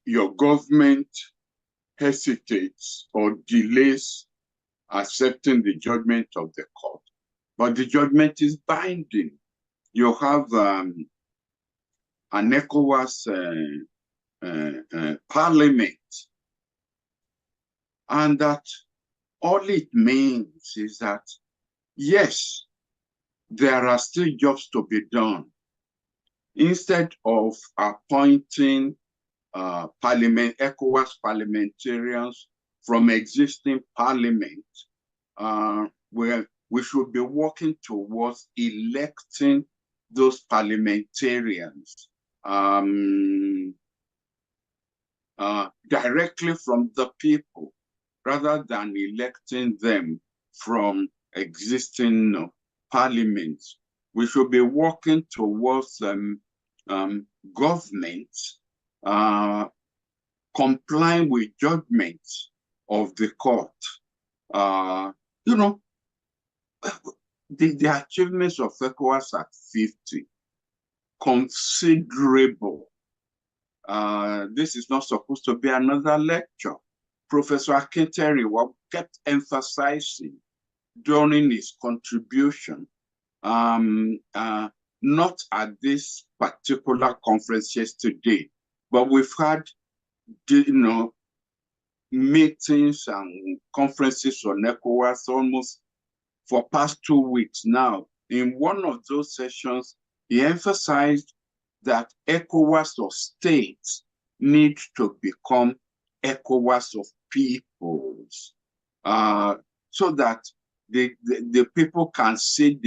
your government hesitates or delays accepting the judgment of the court, but the judgment is binding. You have an ECOWAS parliament, and that all it means is that, yes, there are still jobs to be done. Instead of appointing ECOWAS parliamentarians from existing parliament, where we should be working towards electing those parliamentarians directly from the people, rather than electing them from existing parliaments. We should be working towards government complying with judgments of the court. You know, the achievements of ECOWAS at 50, considerable. This is not supposed to be another lecture. Professor Akinyemi kept emphasizing during his contribution, not at this particular conference yesterday, but we've had, meetings and conferences on ECOWAS almost for past 2 weeks now. In one of those sessions, he emphasized that ECOWAS of states need to become ECOWAS of peoples, so that the people can see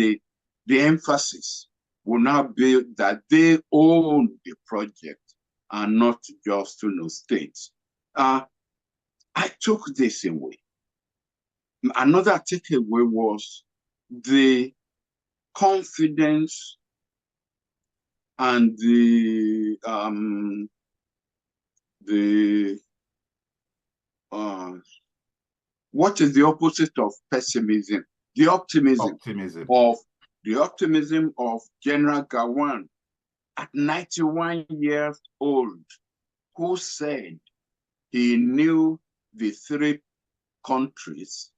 the emphasis will now be that they own the project and not just states. I took this away. Another takeaway was the confidence and what is the opposite of pessimism? The optimism. The optimism of General Gawan at 91 years old, who said he knew the 3 countries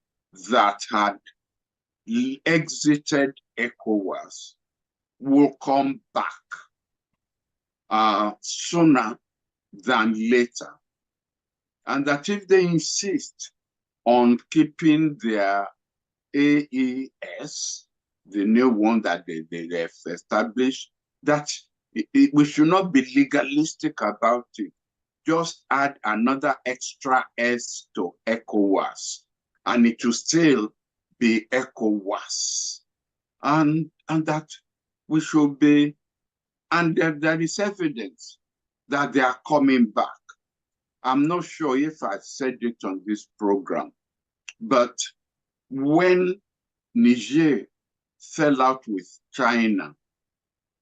that had exited ECOWAS will come back sooner than later. And that if they insist on keeping their AES, the new one that they've established, that we should not be legalistic about it. Just add another extra S to ECOWAS, and it will still be ECOWAS. And that we should be, and there is evidence that they are coming back. I'm not sure if I said it on this program, but when Niger fell out with China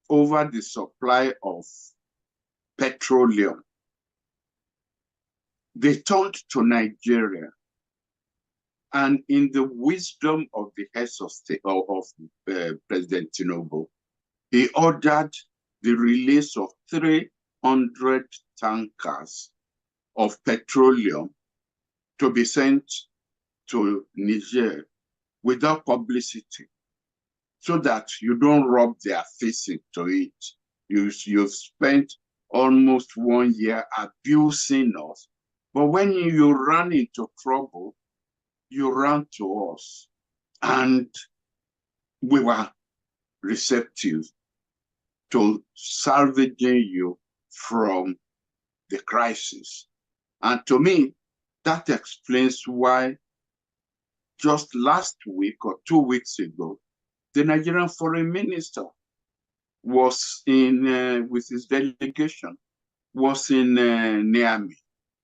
over the supply of petroleum, they turned to Nigeria, and in the wisdom of the heads of state of President Tinubu, he ordered the release of 300 tankers of petroleum to be sent to Niger without publicity, so that you don't rub their face into it. You've spent almost 1 year abusing us, but when you run into trouble, you run to us, and we were receptive to salvaging you from the crisis. And to me, that explains why just last week or 2 weeks ago, the Nigerian foreign minister was in, with his delegation, was in Niamey,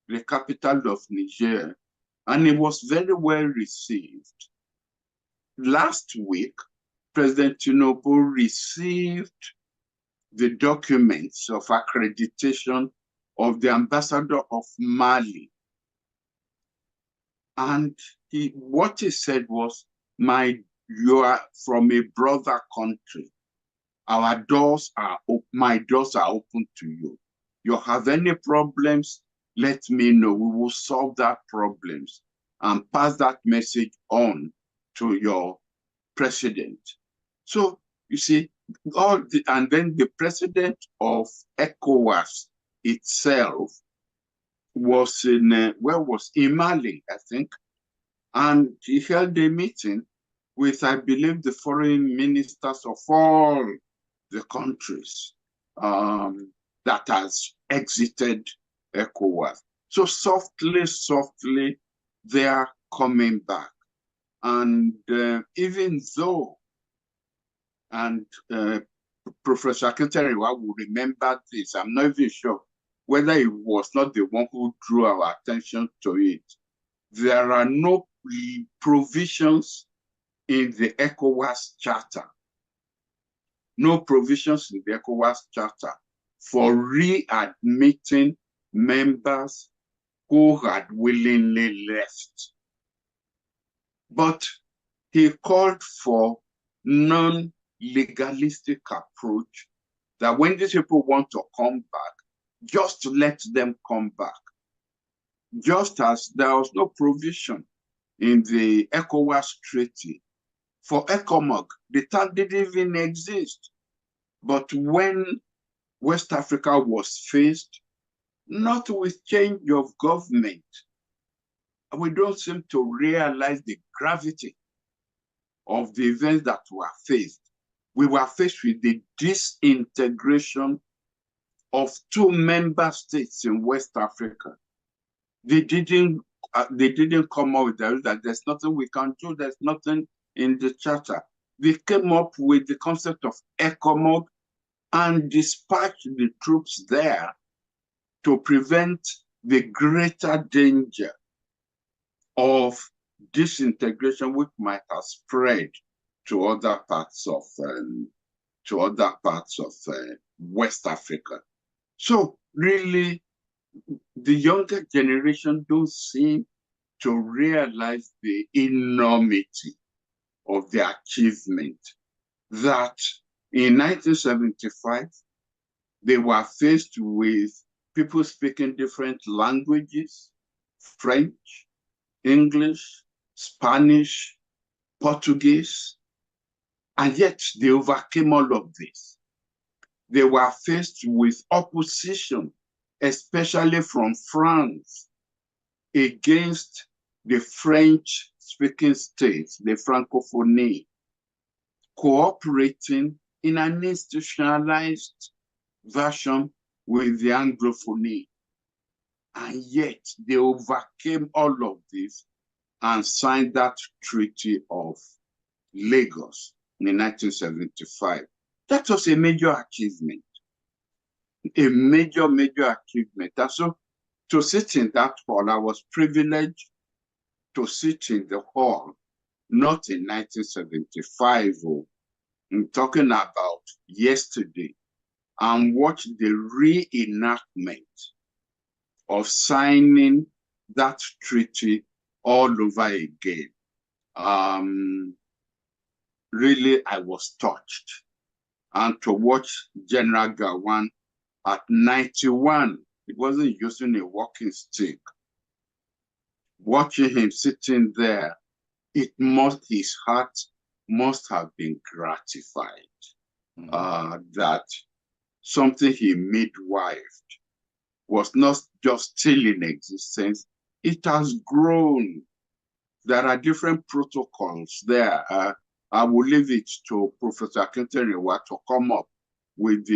the capital of Niger, and it was very well received. Last week, President Tinubu received the documents of accreditation of the ambassador of Mali. And what he said was, you are from a brother country. Our doors are open, my doors are open to you. You have any problems, let me know. We will solve that problems and pass that message on to your president. So you see, and then the president of ECOWAS itself was in Mali, I think, and he held a meeting with, I believe, the foreign ministers of all the countries that has exited ECOWAS. So softly, they are coming back. And even though, and Professor Akinyemi will remember this, I'm not even sure whether he was not the one who drew our attention to it. There are no provisions in the ECOWAS Charter, no provisions in the ECOWAS Charter for readmitting members who had willingly left. But he called for non-legalistic approach, that when these people want to come back, just let them come back. Just as there was no provision in the ECOWAS Treaty for ECOMOG, the term didn't even exist. But when West Africa was faced, not with change of government, we don't seem to realize the gravity of the events that were faced. We were faced with the disintegration of 2 member states in West Africa. They didn't come up with that there's nothing we can do, there's nothing in the charter. They came up with the concept of ECOMOG and dispatched the troops there to prevent the greater danger of disintegration, which might have spread to other parts of West Africa. So really, the younger generation don't seem to realize the enormity of the achievement that in 1975, they were faced with people speaking different languages, French, English, Spanish, Portuguese, and yet they overcame all of this. They were faced with opposition, especially from France, against the French-speaking states, the Francophonie, cooperating in an institutionalized version with the Anglophonie. And yet they overcame all of this and signed that Treaty of Lagos in 1975. That was a major achievement, a major achievement. And so to sit in that hall, I was privileged to sit in the hall, not in 1975, I'm talking about yesterday, and watch the reenactment of signing that treaty all over again. Really, I was touched. And to watch General Gawan at 91, he wasn't using a walking stick. Watching him sitting there, his heart must have been gratified that something he midwifed was not just still in existence, it has grown. There are different protocols there. I will leave it to Professor Akinyemi to come up with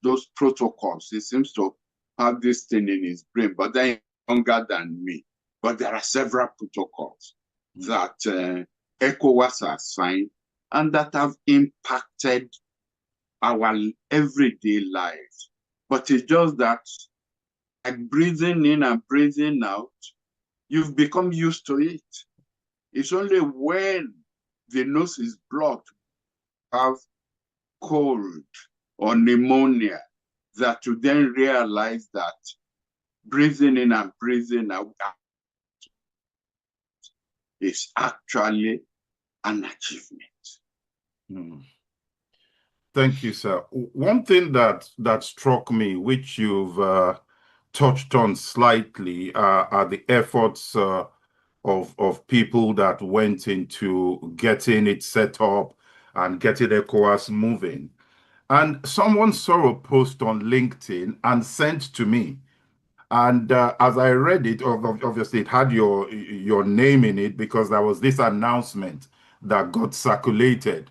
those protocols. He seems to have this thing in his brain, but they're younger than me. But there are several protocols that ECOWAS has signed and that have impacted our everyday lives. But it's just that, like breathing in and breathing out, you've become used to it. It's only when the nose is blocked, have cold or pneumonia, that you then realize that breathing in and breathing out is actually an achievement. Thank you, sir. One thing that struck me, which you've touched on slightly are the efforts of people that went into getting it set up and getting ECOWAS moving. And someone saw a post on LinkedIn and sent to me. And as I read it, obviously it had your name in it because there was this announcement that got circulated.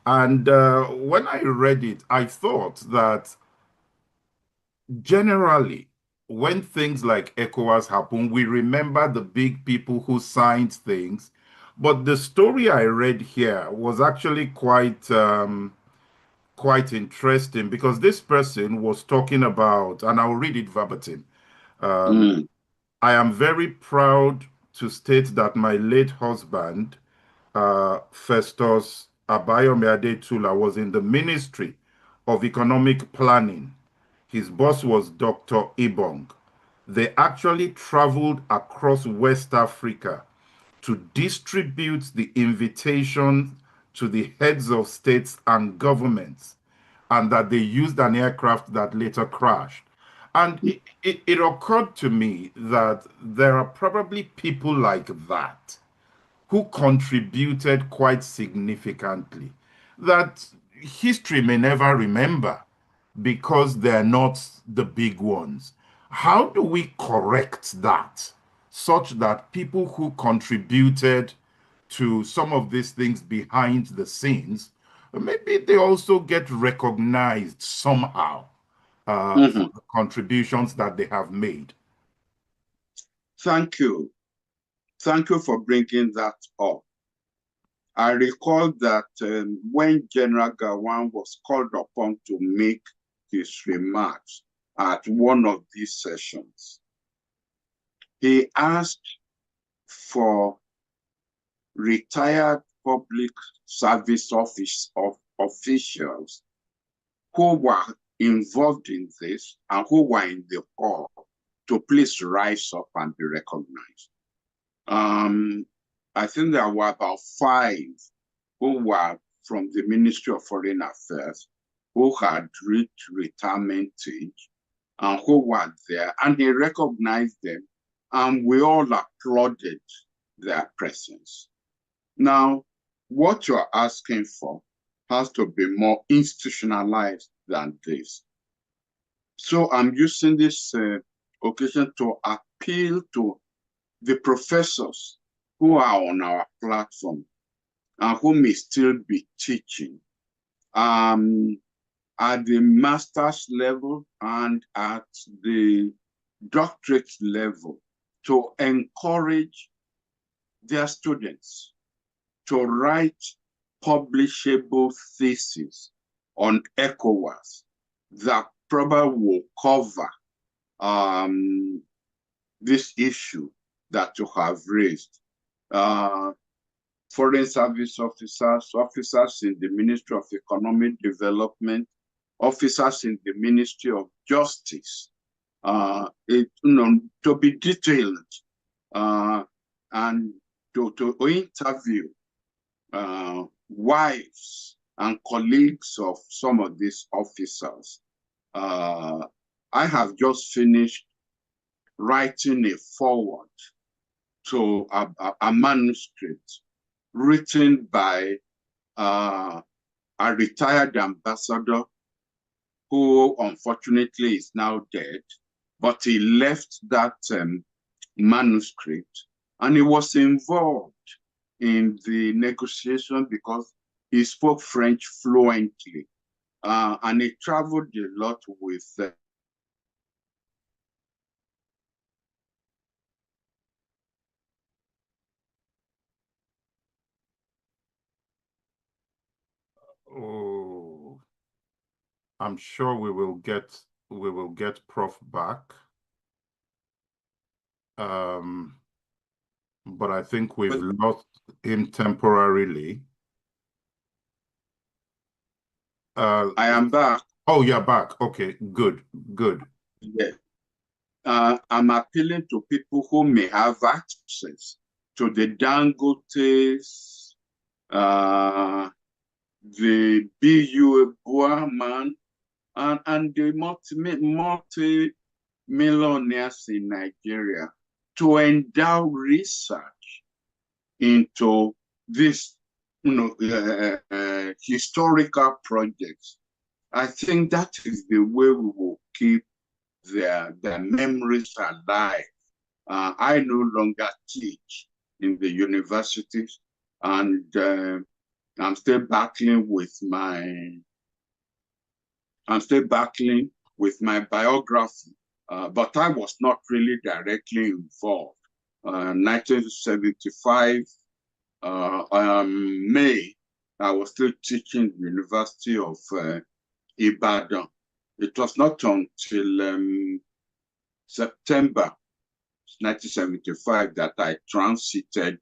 And when I read it, I thought that generally, when things like ECOWAS happen, we remember the big people who signed things. But the story I read here was actually quite interesting because this person was talking about, and I'll read it verbatim. Um, Mm, I am very proud to state that my late husband, Festus Abayomi Adetula, was in the Ministry of Economic Planning. His boss was Dr. Ibong. They actually traveled across West Africa to distribute the invitation to the heads of states and governments, and that they used an aircraft that later crashed. And it occurred to me that there are probably people like that who contributed quite significantly that history may never remember because they're not the big ones. How do we correct that such that people who contributed to some of these things behind the scenes, maybe they also get recognized somehow for mhm. the contributions that they have made? Thank you. Thank you for bringing that up. I recall that when General Gawan was called upon to make his remarks at one of these sessions, he asked for retired public service officials who were involved in this and who were in the hall to please rise up and be recognized. Um, I think there were about 5 who were from the Ministry of Foreign Affairs who had reached retirement age and who were there, and he recognized them, and we all applauded their presence. Now, what you're asking for has to be more institutionalized than this. So I'm using this occasion to appeal to the professors who are on our platform and who may still be teaching at the master's level and at the doctorate level to encourage their students to write publishable theses on ECOWAS that probably will cover this issue that you have raised. Foreign service officers, officers in the Ministry of Economic Development, officers in the Ministry of Justice, to be detailed and to interview wives and colleagues of some of these officers. I have just finished writing a foreword to a manuscript written by a retired ambassador who unfortunately is now dead, but he left that manuscript and he was involved in the negotiation because he spoke French fluently and he traveled a lot with Oh, I'm sure we will get Prof back. Um, but I think we've lost him temporarily. Uh, I am back. oh, you're back. Okay, good, good. Yeah. I'm appealing to people who may have access to the Dangotes, the BU man, and the multi millionaires in Nigeria to endow research into this, historical projects. I think that is the way we will keep their memories alive. I no longer teach in the universities, and I'm still battling with my biography, but I was not really directly involved. 1975, May, I was still teaching at the University of Ibadan. It was not until September 1975 that I transited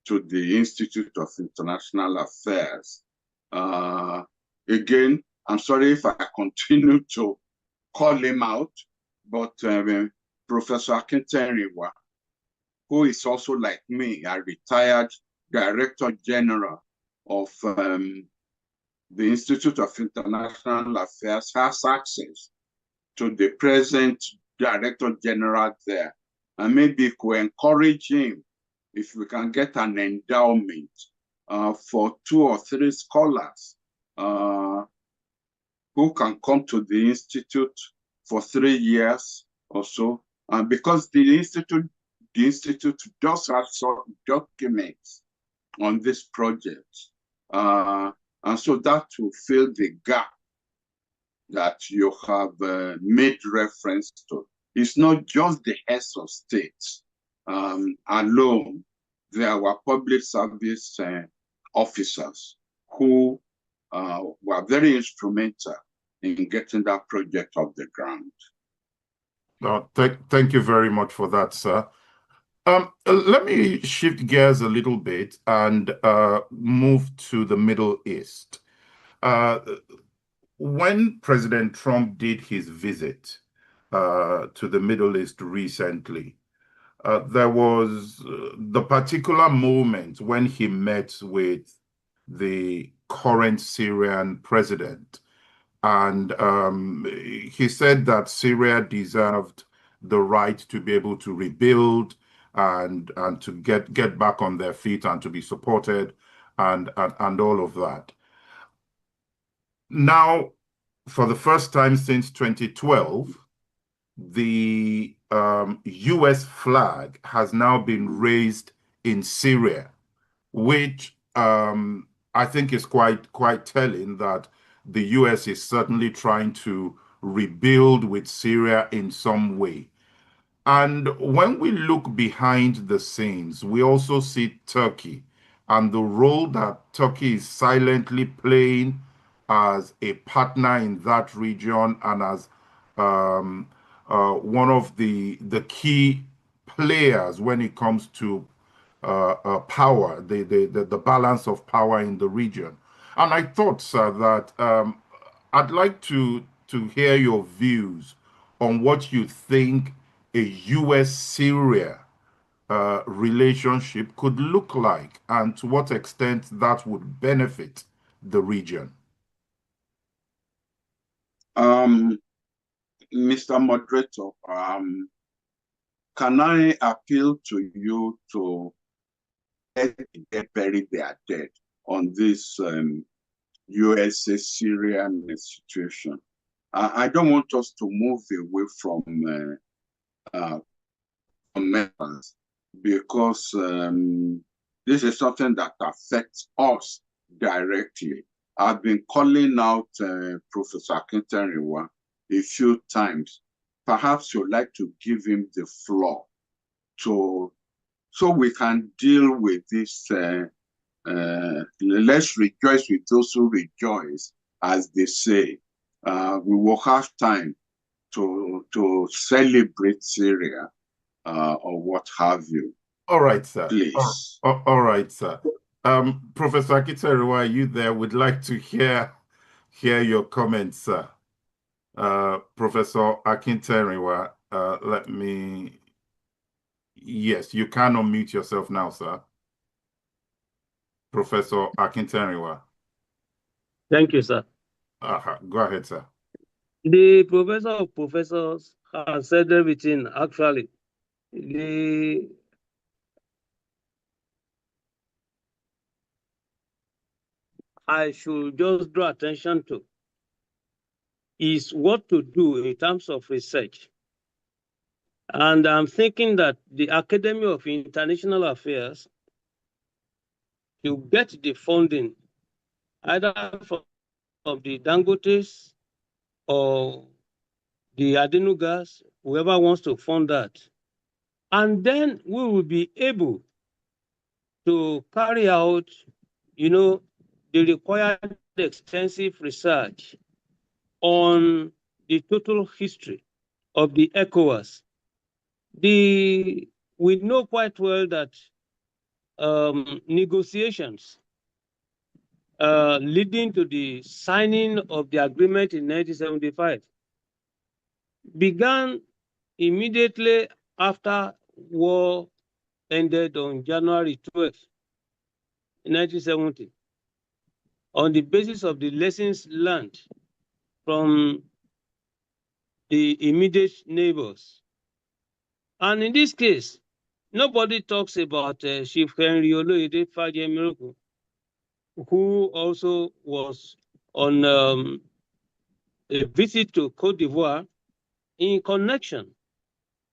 to the Institute of International Affairs. Again, I'm sorry if I continue to call him out, but Professor Akin Akinyemi, who is also like me, a retired Director General of the Institute of International Affairs, has access to the present Director General there. And maybe could encourage him if we can get an endowment for 2 or 3 scholars who can come to the Institute for 3 years or so. Because the Institute does have some documents on this project. And so that will fill the gap that you have made reference to. It's not just the heads of states alone. There were public service officers who were very instrumental in getting that project off the ground. Thank you very much for that, sir. Let me shift gears a little bit and move to the Middle East. When President Trump did his visit to the Middle East recently, there was the particular moment when he met with the current Syrian president. And he said that Syria deserved the right to be able to rebuild and to get back on their feet and to be supported and all of that. Now, for the first time since 2012, the US flag has now been raised in Syria, which I think is quite telling that the US is certainly trying to rebuild with Syria in some way. And when we look behind the scenes, we also see Turkey and the role that Turkey is silently playing as a partner in that region and as one of the key players when it comes to power, the balance of power in the region. And I thought, sir, that I'd like to hear your views on what you think a US-Syria relationship could look like and to what extent that would benefit the region. Mr. Moderator, can I appeal to you to bury their dead on this USA-Syrian situation? I don't want us to move away from members because this is something that affects us directly. I've been calling out Professor Akin Akinyemi a few times. Perhaps you'd like to give him the floor so we can deal with this. Let's rejoice with those who rejoice, as they say. We will have time to celebrate Syria or what have you. All right, sir. Please. All right, sir. Professor Akin Akinyemi, are you there? Would like to hear your comments, sir. Professor Akin Akinyemi, yes, you can unmute yourself now, sir. Professor Akin Akinyemi. Thank you, sir. Go ahead, sir. The professor of professors has said everything, actually. I should just draw attention to is what to do in terms of research. And I'm thinking that the Academy of International Affairs should get the funding either from the Dangotes or the Adenugas, whoever wants to fund that. And then we will be able to carry out, the required extensive research on the total history of the ECOWAS. We know quite well that negotiations leading to the signing of the agreement in 1975 began immediately after war ended on January 12th, 1970, on the basis of the lessons learned from the immediate neighbors. And in this case, nobody talks about Chief Henry Oloyede Fajemiroku, who also was on a visit to Cote d'Ivoire in connection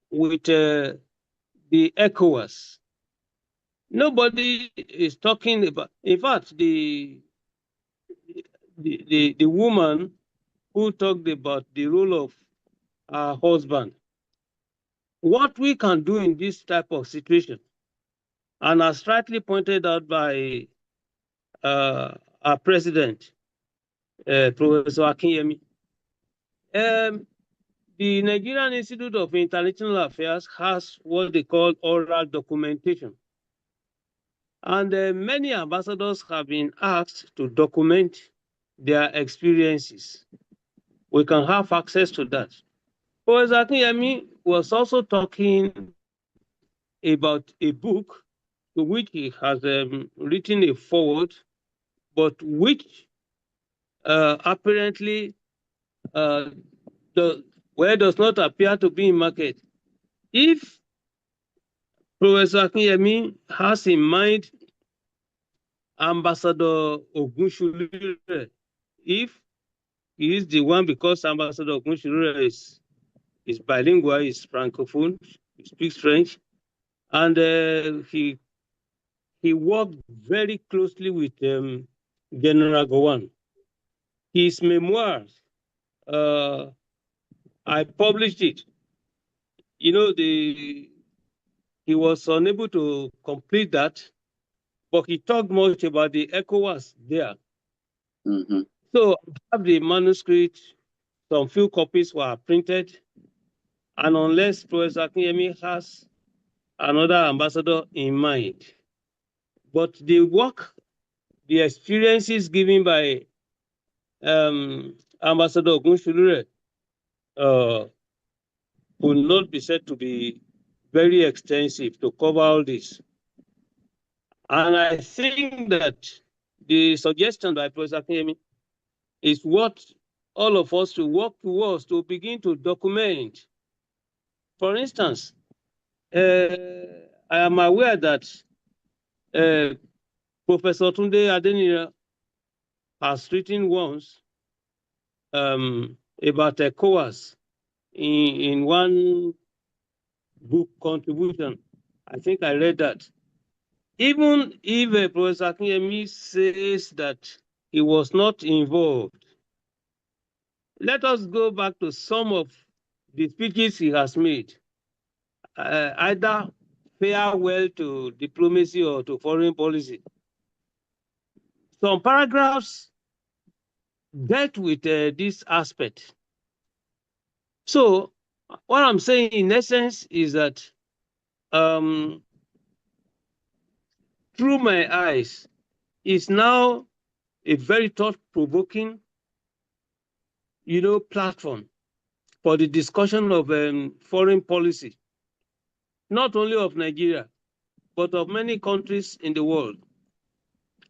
with the ECOWAS. Nobody is talking about, in fact, the woman who talked about the role of her husband. What we can do in this type of situation, and as rightly pointed out by our president, Professor Akinyemi, the Nigerian Institute of International Affairs has what they call oral documentation. And many ambassadors have been asked to document their experiences. We can have access to that. Professor Akinyemi was also talking about a book to which he has written a foreword, but which apparently does not appear to be in market. If Professor Akinyemi has in mind Ambassador Ogunshulure, if he is the one, because Ambassador Ogunshulure is bilingual, is francophone, he speaks French, and he worked very closely with General Gowon. His memoirs, I published it. He was unable to complete that, but he talked much about the ECOWAS there. Mm-hmm. So I have the manuscript, some few copies were printed, and unless Professor Akinyemi has another ambassador in mind, but the work, the experiences given by Ambassador Ogunshulure will not be said to be very extensive to cover all this. And I think that the suggestion by Professor Akinyemi is what all of us should work towards to begin to document. For instance, I am aware that Professor Tunde Adenira has written once about ECOWAS in one book contribution. I think I read that. Even if Professor Akinyemi says that he was not involved, let us go back to some of the speeches he has made, either farewell to diplomacy or to foreign policy. Some paragraphs dealt with this aspect. So what I'm saying in essence is that thruMYeyes is now a very thought-provoking, platform for the discussion of foreign policy, not only of Nigeria, but of many countries in the world,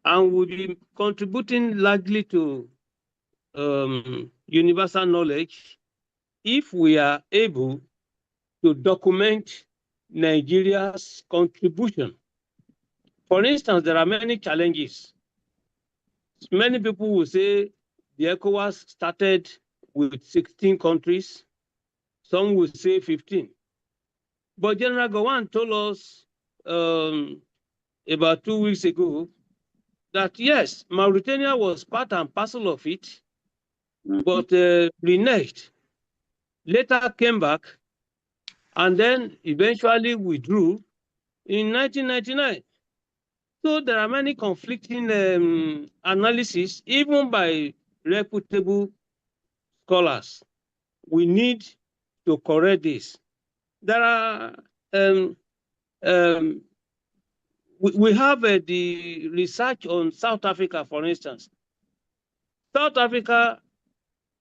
and will be contributing largely to universal knowledge if we are able to document Nigeria's contribution. For instance, there are many challenges. Many people will say the ECOWAS started with 16 countries. Some will say 15. But General Gowon told us about 2 weeks ago that yes, Mauritania was part and parcel of it, but reneged, later came back, and then eventually withdrew in 1999. So there are many conflicting analyses, even by reputable scholars. We need to correct this. There are we have the research on South Africa, for instance. South Africa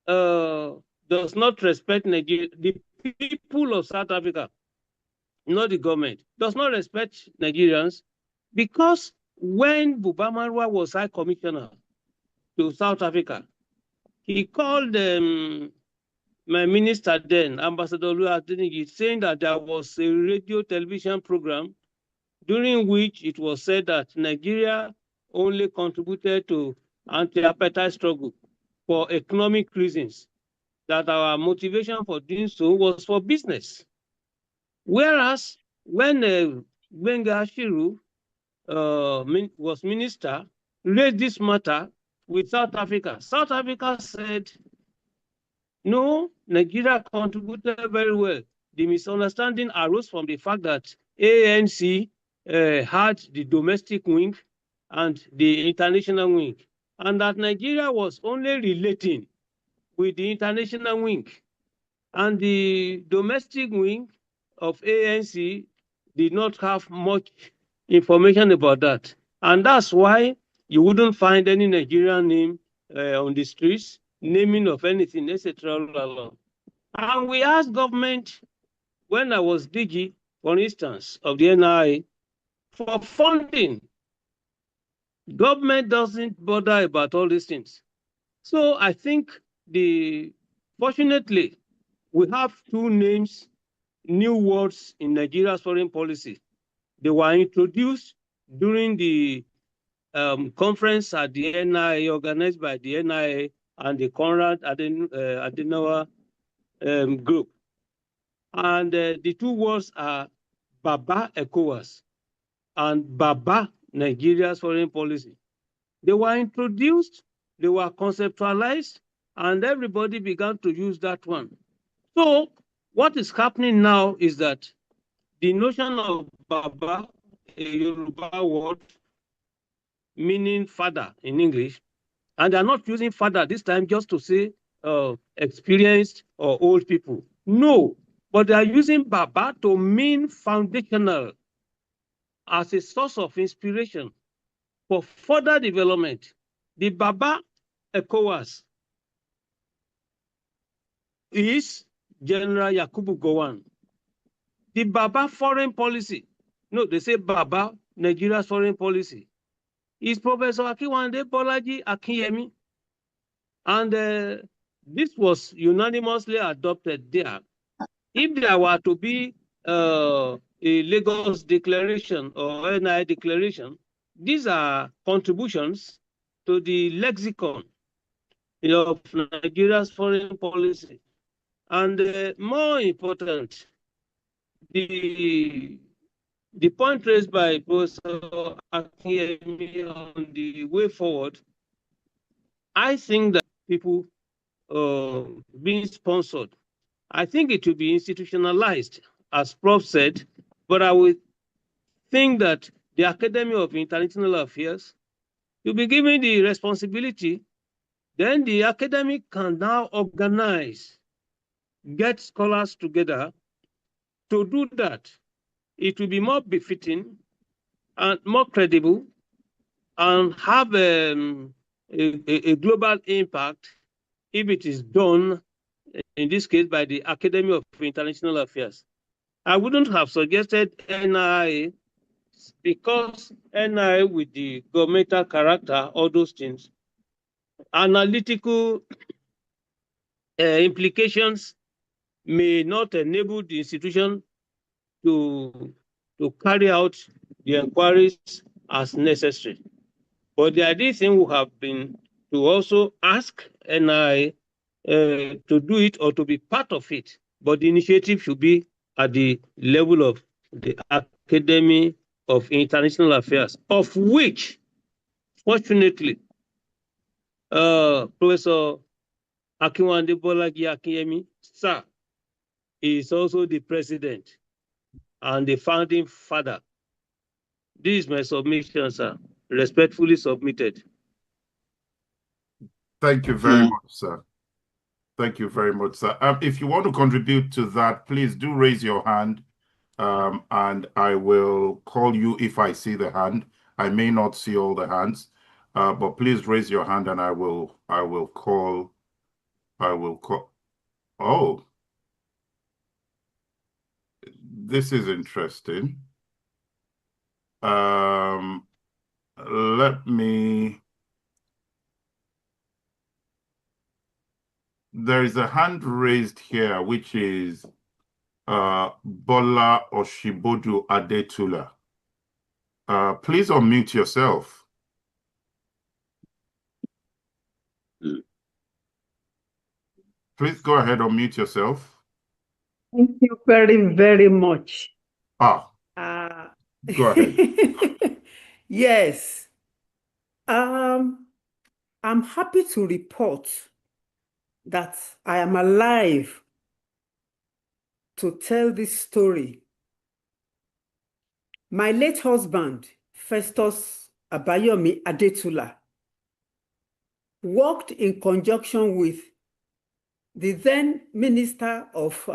does not respect Nigeria. The people of South Africa, not the government, does not respect Nigerians because when Buba Marwa was High Commissioner to South Africa, he called my minister then, Ambassador Olu Adeniji, saying that there was a radio television program during which it was said that Nigeria only contributed to anti-apartheid struggle for economic reasons, that our motivation for doing so was for business. Whereas when Gbenga Ashiru was minister, raised this matter with South Africa. South Africa said, no, Nigeria contributed very well. The misunderstanding arose from the fact that ANC had the domestic wing and the international wing, and that Nigeria was only relating with the international wing, and the domestic wing of ANC did not have much information about that. And that's why you wouldn't find any Nigerian name on the streets, naming of anything, etc. And we asked government, when I was DG, for instance, of the NIA, for funding. Government doesn't bother about all these things. So I think fortunately, we have two names, new words in Nigeria's foreign policy. They were introduced during the conference at the NIA, organized by the NIA and the Conrad Adenauer group. And the two words are Baba ECOWAS and Baba Nigeria's foreign policy. They were introduced, they were conceptualized, and everybody began to use that one. So what is happening now is that the notion of Baba, a Yoruba word meaning father in English, and they're not using father this time just to say experienced or old people. No, but they are using Baba to mean foundational as a source of inspiration for further development. The Baba ECOWAS is General Yakubu Gowon. The Baba foreign policy, no, they say Baba, Nigeria's foreign policy, is Professor Bolaji Akinyemi. And this was unanimously adopted there. If there were to be a Lagos declaration or NI declaration, these are contributions to the lexicon of Nigeria's foreign policy. And more important, the point raised by Professor Akinyemi on the way forward, I think that people being sponsored, I think it will be institutionalized, as Prof said, but I would think that the Academy of International Affairs will be given the responsibility. Then the academic can now organize, get scholars together to do that. It will be more befitting and more credible and have a global impact if it is done, in this case, by the Academy of International Affairs. I wouldn't have suggested NIA because NIA with the governmental character, all those things, analytical implications may not enable the institution to carry out the inquiries as necessary. But the ideal thing would have been to also ask NI to do it or to be part of it. But the initiative should be at the level of the Academy of International Affairs, of which, fortunately, Professor Bolaji Akinyemi, sir, is also the president and the founding father. This is my submission, sir. Respectfully submitted. Thank you very much, sir. Thank you very much, sir. If you want to contribute to that, please do raise your hand, and I will call you if I see the hand. I may not see all the hands, but please raise your hand, and I will call. Oh, this is interesting. Let me. There is a hand raised here, which is Bola Oshibodu Adetula. Please unmute yourself. Please go ahead, unmute yourself. Thank you very, very much. Go ahead. Yes. I'm happy to report that I am alive to tell this story. My late husband, Festus Abayomi Adetula, worked in conjunction with the then Minister of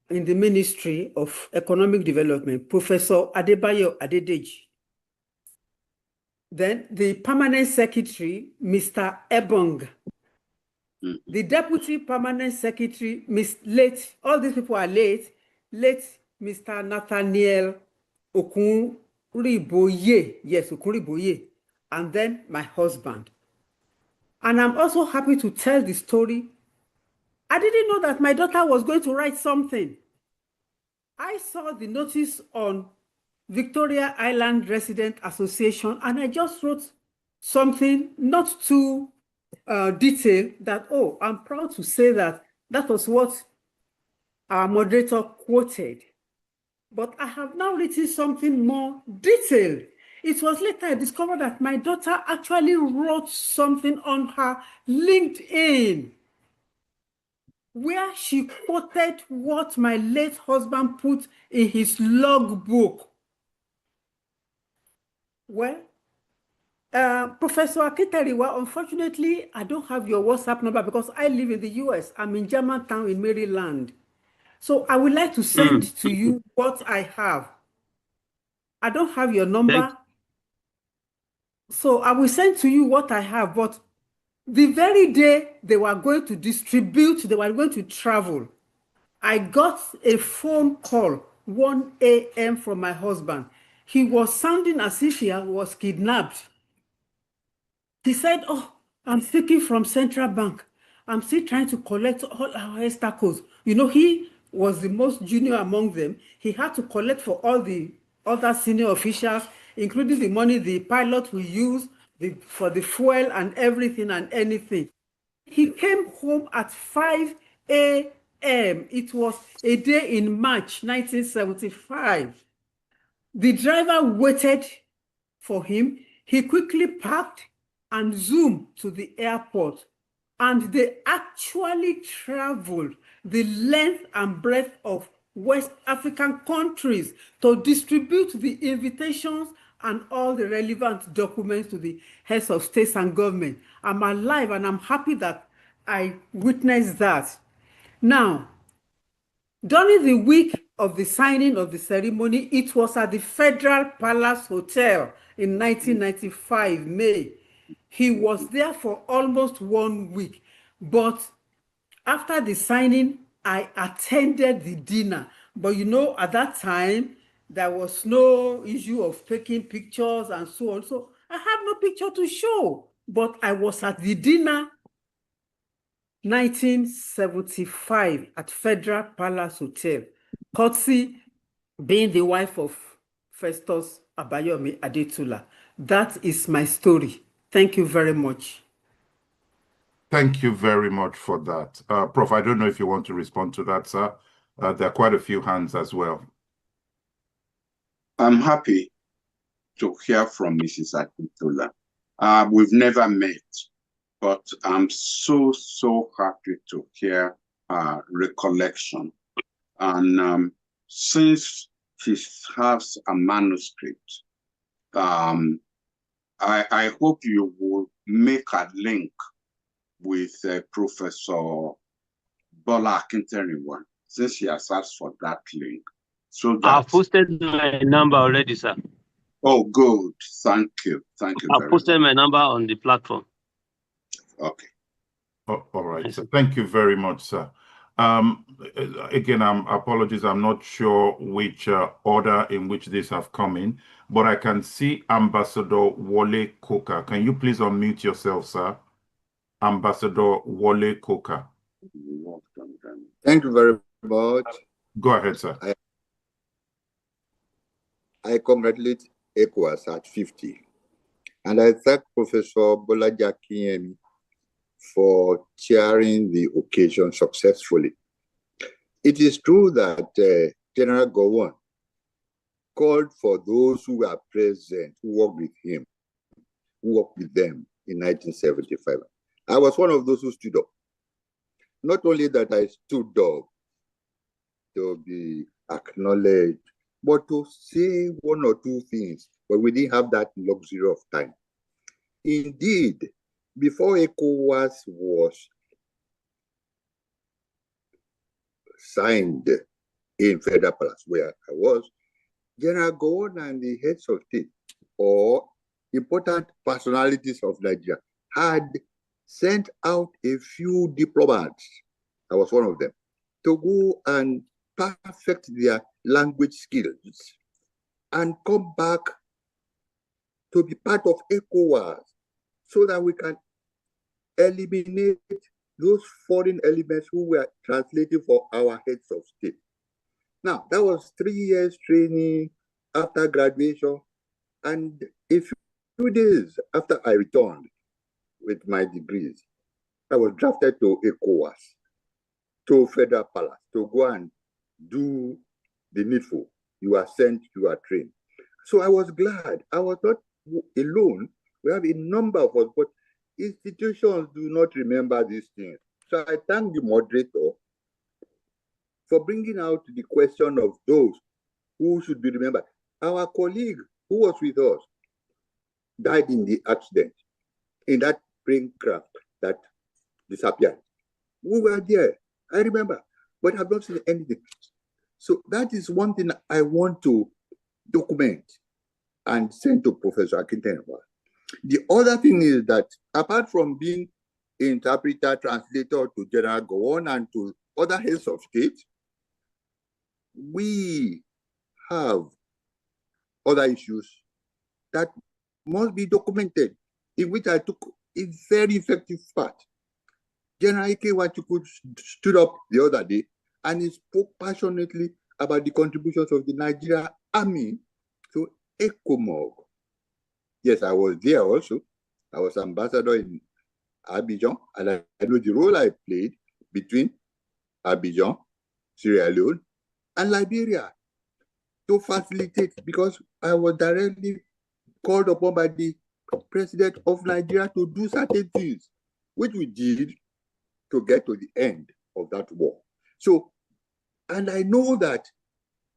in the Ministry of Economic Development, Professor Adebayo Adedeji. Then the Permanent Secretary, Mr. Ebong. The Deputy Permanent Secretary, late, all these people are late Mr. Nathaniel Okunriboye, yes, Okunriboye, and then my husband. And I'm also happy to tell the story. I didn't know that my daughter was going to write something. I saw the notice on Victoria Island Resident Association, and I just wrote something not too detailed that, oh, I'm proud to say that that was what our moderator quoted. But I have now written something more detailed. It was later I discovered that my daughter actually wrote something on her LinkedIn where she quoted what my late husband put in his logbook. Well, Professor Akitariwa, unfortunately, I don't have your WhatsApp number because I live in the US. I'm in Germantown in Maryland. So I would like to send to you what I have. I don't have your number. So I will send to you what I have. But the very day they were going to distribute, they were going to travel, I got a phone call, 1 a.m. from my husband. He was sounding as if he was kidnapped. He said, oh, I'm speaking from Central Bank. I'm still trying to collect all our ESTA codes. You know, he was the most junior among them. He had to collect for all the other senior officials, including the money the pilot will use for the fuel and everything and anything. He came home at 5 a.m. It was a day in March 1975. The driver waited for him. He quickly parked and zoomed to the airport. And they actually traveled the length and breadth of West African countries to distribute the invitations and all the relevant documents to the heads of states and government. I'm alive and I'm happy that I witnessed that. Now, during the week of the signing of the ceremony, it was at the Federal Palace Hotel in 1995, May. He was there for almost 1 week. But after the signing, I attended the dinner. But you know, at that time, there was no issue of taking pictures and so on. So I have no picture to show. But I was at the dinner 1975 at Federal Palace Hotel, courtesy being the wife of Festus Abayomi Adetula. That is my story. Thank you very much. Thank you very much for that. Prof, I don't know if you want to respond to that, sir. There are quite a few hands as well. I'm happy to hear from Mrs. Akintola. We've never met, but I'm so happy to hear recollection. And since she has a manuscript, I hope you will make a link with Professor Bola Akinyemi, since she has asked for that link. So that I've posted my number already, sir. Oh, good. Thank you. Thank you very much. I've posted my number on the platform. Okay. Oh, all right, sir. Thank you very much, sir. Again, apologies. I'm not sure which order in which these have come in, but I can see Ambassador Wole Coker. Can you please unmute yourself, sir? Ambassador Wole Coker. Thank you very much. Go ahead, sir. I congratulate ECOWAS at 50. And I thank Professor Bolaji Akinyemi for chairing the occasion successfully. It is true that General Gowon called for those who were present, who worked with him, who worked with them in 1975. I was one of those who stood up. Not only that I stood up to be acknowledged, but to say one or two things, but we didn't have that luxury of time. Indeed, before ECOWAS was signed in Federal Palace, where I was, General Gowon and the heads of state or important personalities of Nigeria had sent out a few diplomats, I was one of them, to go and perfect their language skills and come back to be part of ECOWAS so that we can eliminate those foreign elements who were translating for our heads of state. Now, that was 3 years training after graduation, and a few days after I returned with my degrees, I was drafted to ECOWAS, to Federal Palace, to go and do the needful. You are sent, you are trained. So I was glad. I was not alone. We have a number of us, but institutions do not remember these things. So I thank the moderator for bringing out the question of those who should be remembered. Our colleague who was with us died in the accident, in that plane craft that disappeared. We were there, I remember, but I've not seen anything. So that is one thing I want to document and send to Professor Akinyemi. The other thing is that apart from being interpreter, translator to General Gowon and to other heads of state, we have other issues that must be documented, in which I took a very effective part. General Ike Wachukwu stood up the other day and he spoke passionately about the contributions of the Nigeria Army to ECOMOG. Yes, I was there also. I was ambassador in Abidjan, and I know the role I played between Abidjan, Sierra Leone, and Liberia to facilitate, because I was directly called upon by the president of Nigeria to do certain things, which we did to get to the end of that war. So, and I know that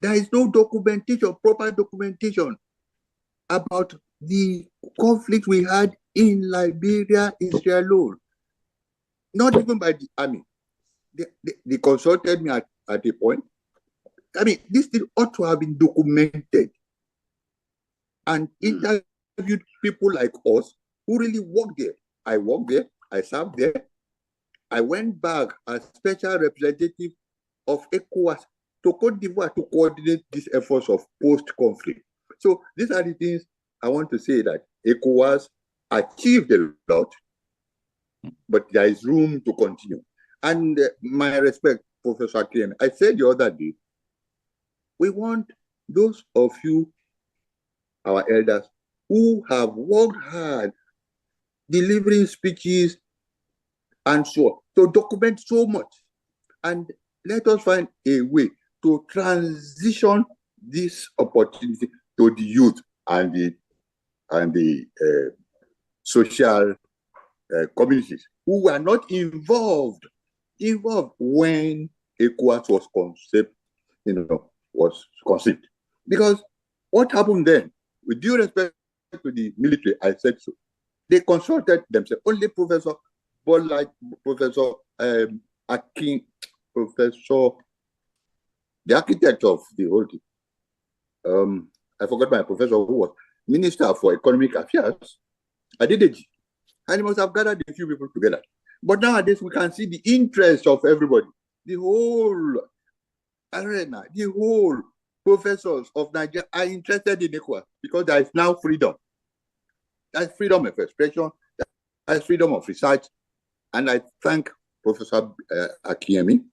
there is no documentation, proper documentation about the conflict we had in Liberia, in Sierra Leone, not even by the army. They consulted me at a point. I mean, this thing ought to have been documented and interviewed people like us who really worked there. I worked there, I served there. I went back as special representative of ECOWAS to Côte d'Ivoire to coordinate these efforts of post-conflict. So these are the things I want to say, that ECOWAS achieved a lot, but there is room to continue. And my respect, Professor Akinyemi, I said the other day, we want those of you, our elders, who have worked hard, delivering speeches and so on, to document so much. And let us find a way to transition this opportunity to the youth and the social communities who were not involved when ECOWAS was conceived. Because what happened then, with due respect to the military, I said so, they consulted themselves. Only Professor Bolaji, Professor Akin, Professor, the architect of the whole thing. I forgot my professor who was Minister for Economic Affairs, Adedeji. And he must have gathered a few people together. But nowadays, we can see the interest of everybody. The whole arena, the whole professors of Nigeria are interested in ECOWAS because there is now freedom. There's freedom of expression, there's freedom of research. And I thank Professor Akinyemi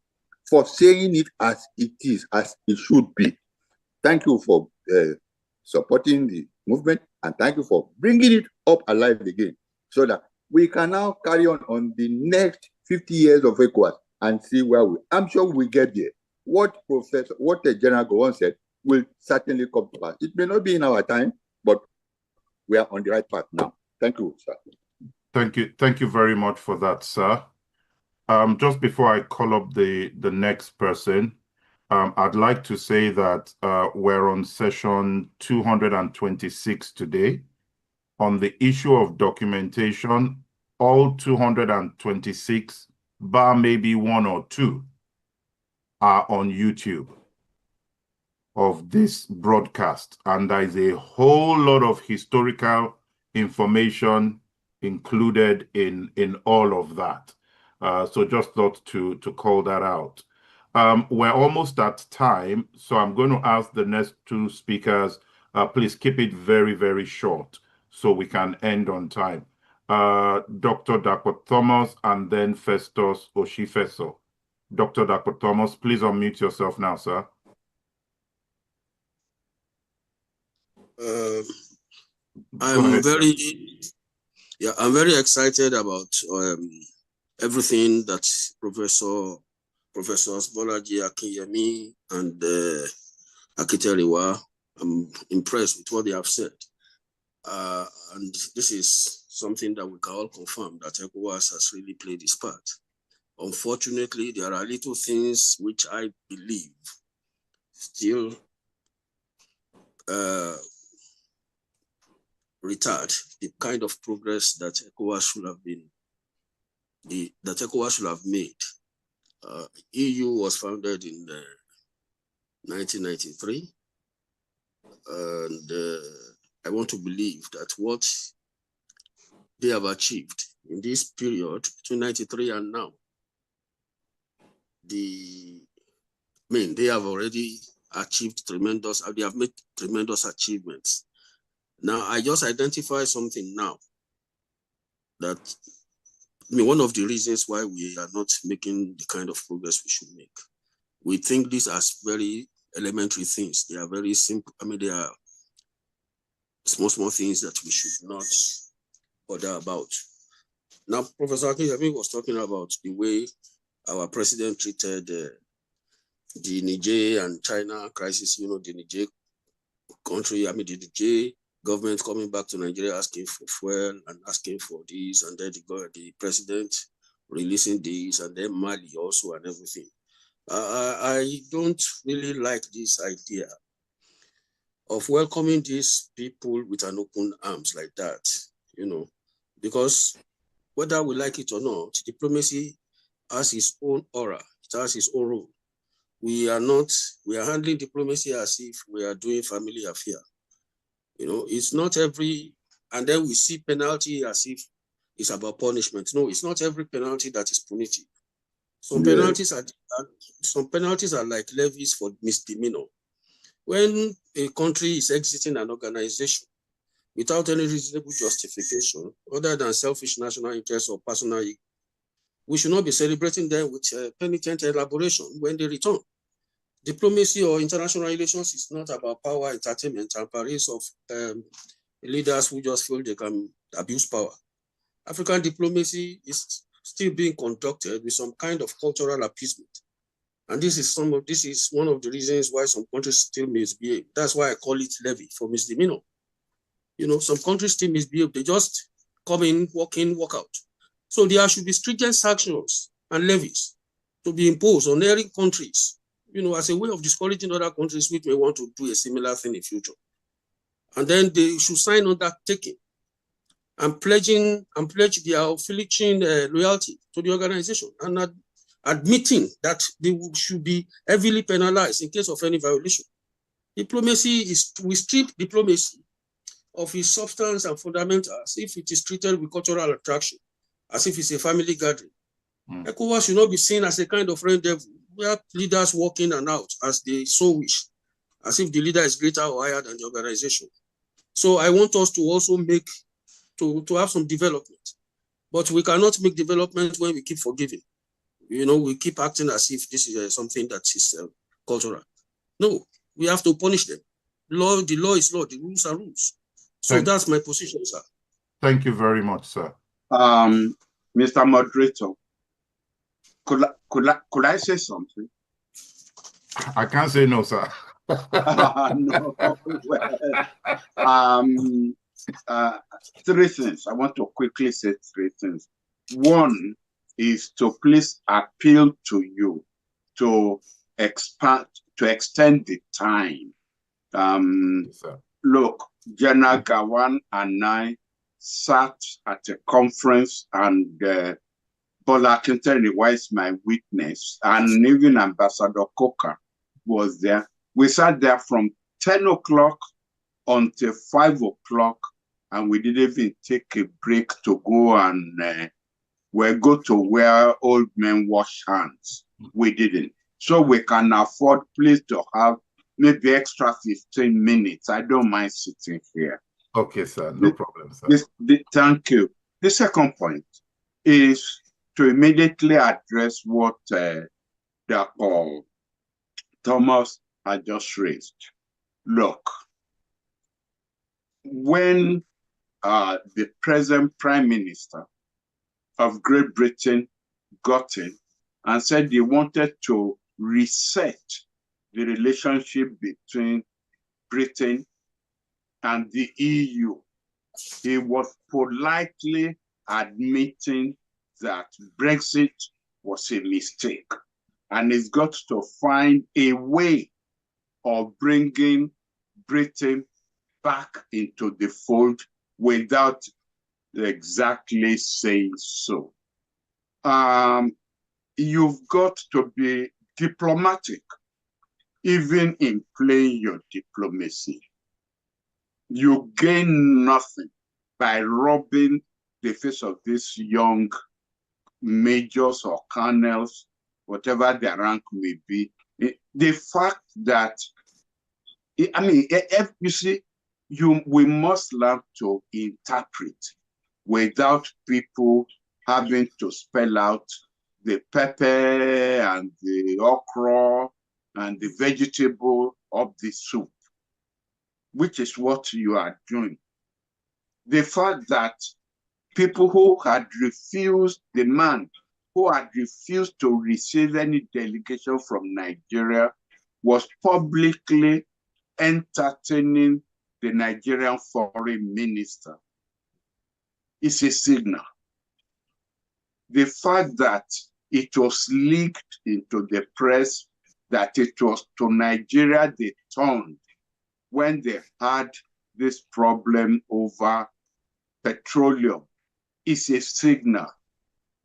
for saying it as it is, as it should be. Thank you for supporting the movement, and thank you for bringing it up alive again, so that we can now carry on the next 50 years of ECOWAS and see where I'm sure we'll get there. What the General Gowon said will certainly come to pass. It may not be in our time, but we are on the right path now. Thank you, sir. Thank you very much for that, sir. Just before I call up the next person, I'd like to say that we're on session 226 today. On the issue of documentation, all 226, bar maybe one or two, are on YouTube of this broadcast. And there is a whole lot of historical information included in all of that. So just thought to call that out. We're almost at time, so I'm going to ask the next two speakers, please keep it very, very short so we can end on time. Dr. Dapò Thomas and then Festus Oshifeso. Dr. Dapò Thomas, please unmute yourself now, sir. I'm very excited about everything that Professors Bolaji Akinyemi and Akiteriwa. I'm impressed with what they have said. And this is something that we can all confirm, that ECOWAS has really played its part. Unfortunately, there are little things which I believe still retard the kind of progress that ECOWAS should have made. EU was founded in 1993, and I want to believe that what they have achieved in this period between 93 and now, they have already achieved tremendous, they have made tremendous achievements. Now, I just identify something now that, one of the reasons why we are not making the kind of progress we should make. We think these are very elementary things. They are very simple. They are small things that we should not bother about. Now, Professor Akinyemi was talking about the way our president treated the Niger and China crisis, the Niger country, the Niger government coming back to Nigeria asking for fuel and asking for this, and then the president releasing this, and then Mali also and everything. I don't really like this idea of welcoming these people with an open arms like that, because whether we like it or not, diplomacy has its own aura, it has its own role. We are handling diplomacy as if we are doing family affair. It's not every, and then we see penalty as if it's about punishment. No, it's not every penalty that is punitive. Some penalties are like levies for misdemeanor. When a country is exiting an organization without any reasonable justification other than selfish national interest or personal ego, We should not be celebrating them with penitent elaboration when they return. Diplomacy or international relations is not about power, entertainment, and parades of leaders who just feel they can abuse power. African diplomacy is still being conducted with some kind of cultural appeasement. And this is one of the reasons why some countries still misbehave. That's why I call it levy for misdemeanor. You know, some countries still misbehave. They just come in, walk out. So there should be stringent sanctions and levies to be imposed on erring countries, you know, as a way of discouraging other countries which may want to do a similar thing in future. And then they should sign undertaking and pledge their affiliation loyalty to the organization and admitting that they should be heavily penalized in case of any violation. We strip diplomacy of its substance and fundamentals if it is treated with cultural attraction, as if it's a family gathering. ECOWAS should not be seen as a kind of rendezvous where leaders walk in and out as they so wish, as if the leader is greater or higher than the organization. So I want us to also to have some development, but we cannot make development when we keep forgiving. You know, we keep acting as if this is something that is cultural. No, we have to punish them. The law is law, the rules are rules. So that's my position, sir. Thank you very much, sir. Mr. Moderator, could I say something? I can't say no, sir. No. Three things. I want to quickly say three things. One is to please appeal to you to extend the time. Yes, sir. Look, General Gawan and I sat at a conference, and Bolaji Akinyemi was my witness, and even Ambassador Coker was there. We sat there from 10 o'clock until 5 o'clock, and we didn't even take a break to go and go to where old men wash hands. We didn't. So we can afford, please, to have maybe extra 15 minutes. I don't mind sitting here. Okay, sir. No problem, sir. Thank you. The second point is to immediately address what Dr. Thomas had just raised. Look, when the present Prime Minister of Great Britain got in and said he wanted to reset the relationship between Britain and the EU, he was politely admitting that Brexit was a mistake, and he's got to find a way of bringing Britain back into the fold without exactly saying so. You've got to be diplomatic, even in playing your diplomacy. You gain nothing by robbing the face of these young majors or colonels, whatever their rank may be. The fact that, I mean, you see, we must learn to interpret without people having to spell out the pepper and the okra and the vegetable of the soup, which is what you are doing. The fact that people who had refused, the man who had refused to receive any delegation from Nigeria was publicly entertaining the Nigerian foreign minister, is a signal. The fact that it was leaked into the press that it was to Nigeria they turned when they had this problem over petroleum is a signal.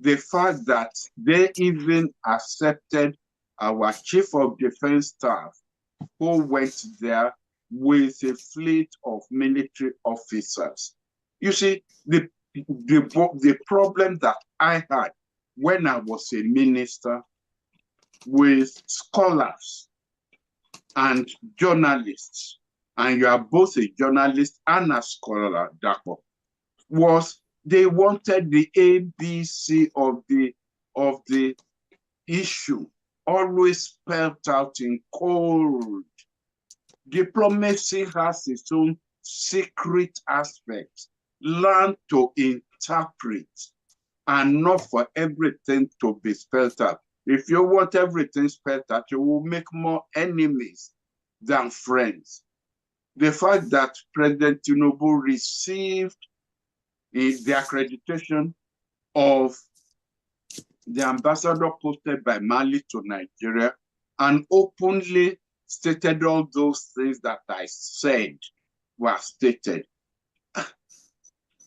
The fact that they even accepted our chief of defense staff who went there with a fleet of military officers. You see, the problem that I had when I was a minister with scholars and journalists, and you are both a journalist and a scholar, Dapo, was they wanted the ABC of of the issue, always spelled out in cold. Diplomacy has its own secret aspects. Learn to interpret and not for everything to be spelled out. If you want everything spelled out, you will make more enemies than friends. The fact that President Tinubu received the accreditation of the ambassador posted by Mali to Nigeria and openly stated all those things that I said were stated.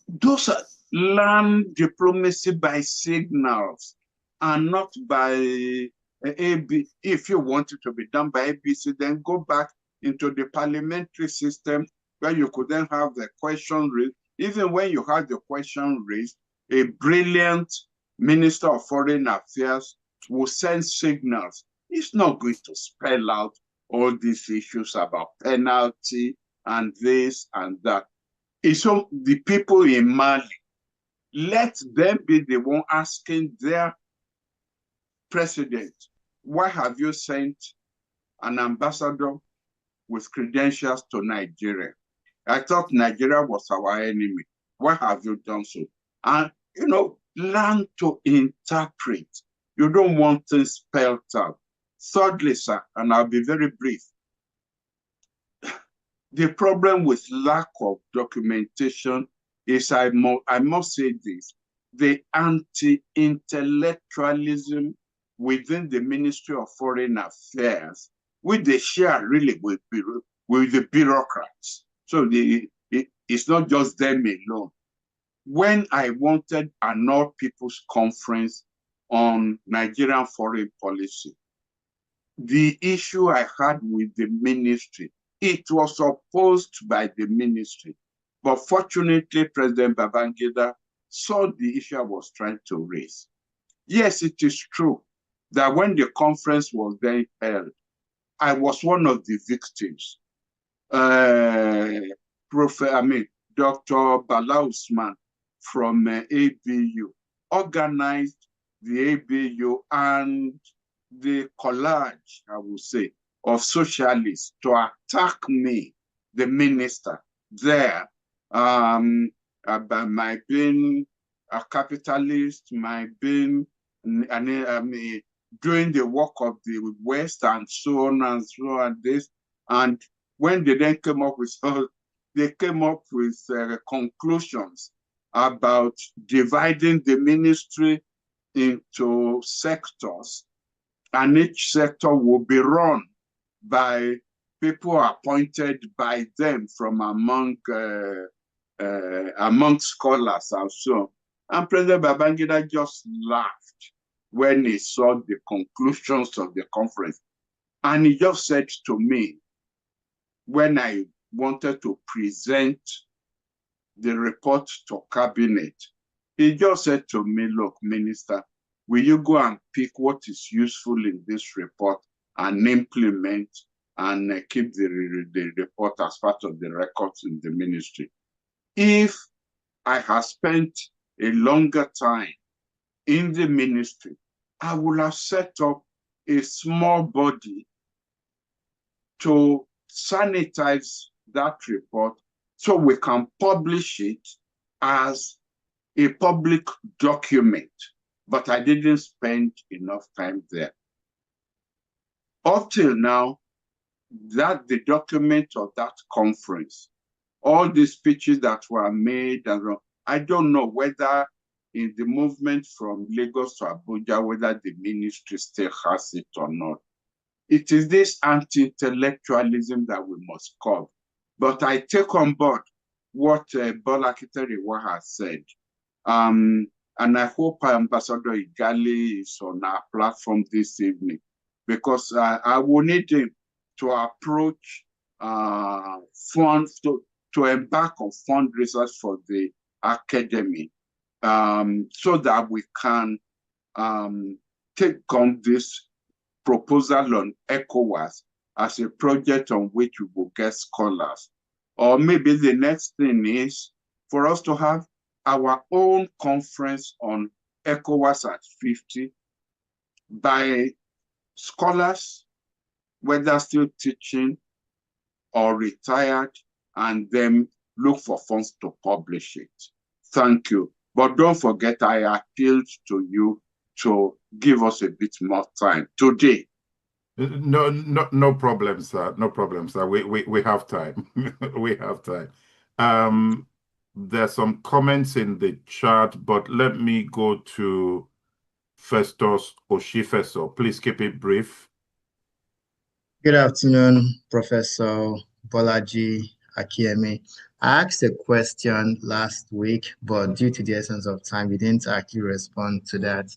Those are learn diplomacy by signals and not by AB. If you want it to be done by ABC, then go back into the parliamentary system where you could then have the question raised. Even when you have the question raised, a brilliant Minister of Foreign Affairs will send signals. He's not going to spell out all these issues about penalty and this and that. So the people in Mali, let them be the one asking their president, why have you sent an ambassador with credentials to Nigeria? I thought Nigeria was our enemy. Why have you done so? And, you know, learn to interpret. You don't want things spelled out. Thirdly, sir, and I'll be very brief, the problem with lack of documentation is, I must say this, the anti-intellectualism within the Ministry of Foreign Affairs, which they share really with the bureaucrats. So it's not just them alone. When I wanted an all-people's conference on Nigerian foreign policy, the issue I had with the ministry, it was opposed by the ministry. But fortunately, President Babangida saw the issue I was trying to raise. Yes, it is true that when the conference was then held, I was one of the victims. Dr. Bala Usman from ABU organized the ABU and the collage, I would say, of socialists to attack me, the minister, there, by my being a capitalist, my being doing the work of the West and so on and so on. This, and when they then came up with conclusions about dividing the ministry into sectors, and each sector will be run by people appointed by them from among scholars and so on. And President Babangida just laughed when he saw the conclusions of the conference. And he just said to me, when I wanted to present the report to cabinet, he just said to me, look, Minister, will you go and pick what is useful in this report and implement and keep the report as part of the records in the ministry? If I had spent a longer time in the ministry, I would have set up a small body to sanitize that report so we can publish it as a public document. But I didn't spend enough time there. Up till now, that the document of that conference, all the speeches that were made, and I don't know whether in the movement from Lagos to Abuja, whether the ministry still has it or not. It is this anti-intellectualism that we must curb. But I take on board what Bolaji Akinyemi has said. And I hope Ambassador Igali is on our platform this evening, because I will need him to approach funds, to embark on fundraisers for the academy, so that we can take on this proposal on ECOWAS as a project on which we will get scholars. Or maybe the next thing is for us to have our own conference on ECOWAS at 50 by scholars, whether still teaching or retired, and then look for funds to publish it. Thank you. But don't forget, I appealed to you to give us a bit more time today. No problem, sir. No problem, sir. We have time. We have time. There's some comments in the chat, but let me go to Festus Oshifeso. Please keep it brief. Good afternoon, Professor Bolaji Akinyemi. I asked a question last week, but due to the essence of time, we didn't actually respond to that.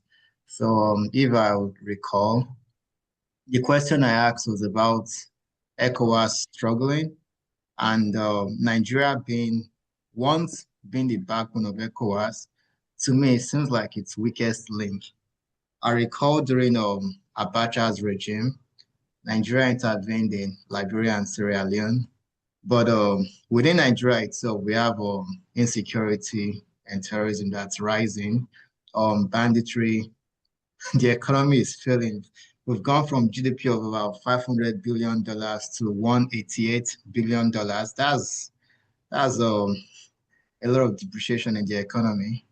So if I would recall, the question I asked was about ECOWAS struggling and Nigeria once being the backbone of ECOWAS. To me, it seems like its weakest link. I recall during Abacha's regime, Nigeria intervened in Liberia and Sierra Leone. But within Nigeria itself, we have insecurity and terrorism that's rising, banditry. The economy is failing. We've gone from GDP of about $500 billion to $188 billion. That's a lot of depreciation in the economy.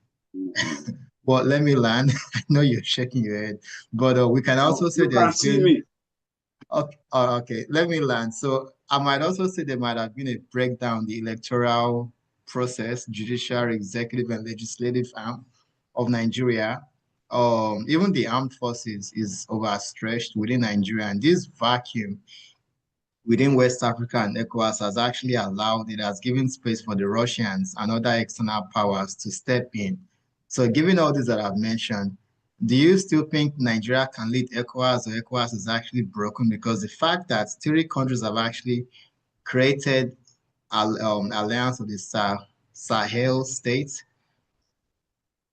But let me land. I know you're shaking your head, but we can also say there's been. Okay, let me land. So I might also say there might have been a breakdown in the electoral process, judiciary, executive, and legislative arm of Nigeria. Even the armed forces is overstretched within Nigeria, and this vacuum within West Africa and ECOWAS has actually it has given space for the Russians and other external powers to step in. So given all this that I've mentioned, do you still think Nigeria can lead ECOWAS, or ECOWAS is actually broken? Because the fact that 3 countries have actually created alliance of the Sahel states,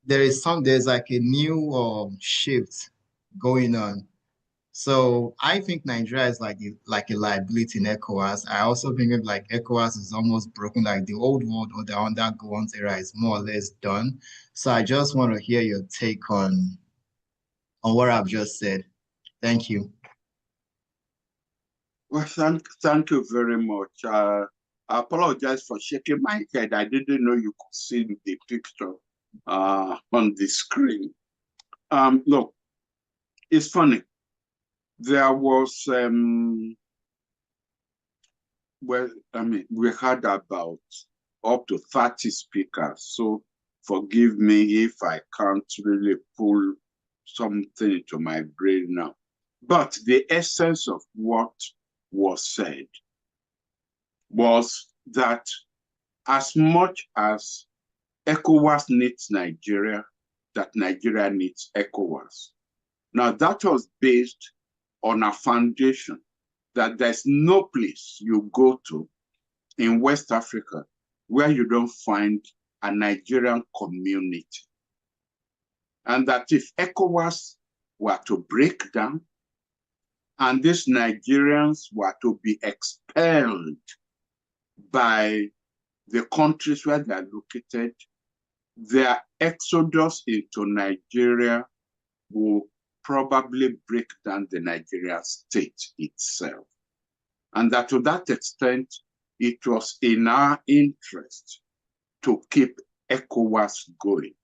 there's like a new shift going on. So I think Nigeria is like a liability in ECOWAS. I also think like ECOWAS is almost broken, like the old world or the underground era is more or less done. So I just want to hear your take on what I've just said. Thank you. Well, thank you very much. I apologize for shaking my head. I didn't know you could see the picture on the screen. Look, it's funny. There was, we had about up to 30 speakers. So forgive me if I can't really pull something into my brain now. But the essence of what was said was that as much as ECOWAS needs Nigeria, that Nigeria needs ECOWAS. Now that was based on a foundation that there's no place you go to in West Africa where you don't find a Nigerian community. And that if ECOWAS were to break down and these Nigerians were to be expelled by the countries where they are located, their exodus into Nigeria will probably break down the Nigerian state itself. And that to that extent, it was in our interest to keep ECOWAS going.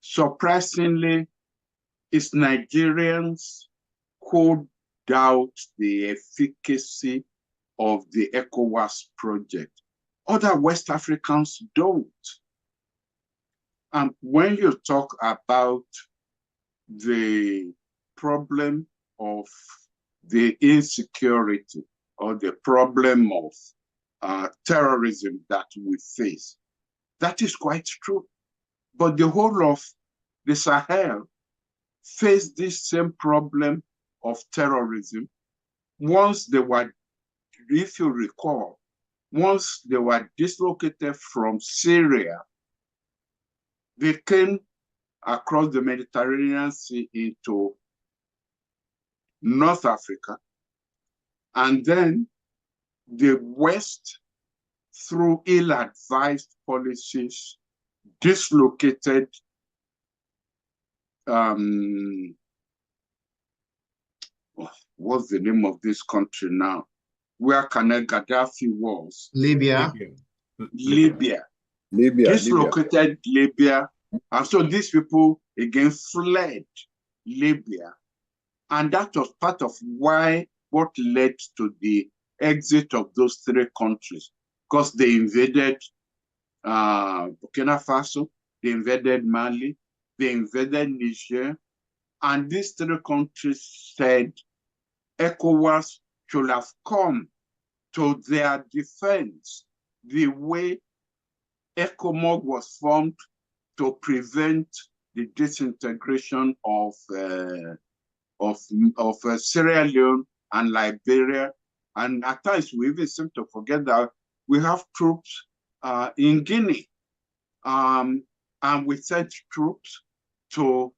Surprisingly, it's Nigerians who doubt the efficacy of the ECOWAS project. Other West Africans don't. And when you talk about the problem of the insecurity or the problem of terrorism that we face, that is quite true. But the whole of the Sahel faced this same problem of terrorism once they were, if you recall, once they were dislocated from Syria, they came across the Mediterranean Sea into North Africa. And then the West, through ill-advised policies, dislocated what's the name of this country now? Where Colonel Gaddafi was. Libya. Libya. Dislocated Libya. And so these people again fled Libya. And that was part of what led to the exit of those three countries, because they invaded Burkina Faso, they invaded Mali, they invaded Niger, and these three countries said ECOWAS should have come to their defense the way ECOMOG was formed to prevent the disintegration of Sierra Leone and Liberia. And at times we even seem to forget that we have troops in Guinea. And we sent troops to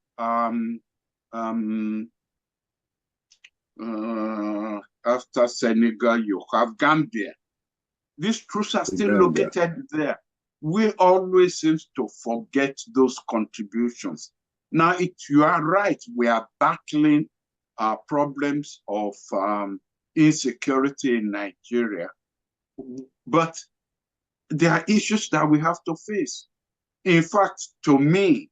after Senegal, you have Gambia. These troops are still located there. We always seem to forget those contributions. Now, you are right, we are battling problems of insecurity in Nigeria, but there are issues that we have to face. In fact, to me,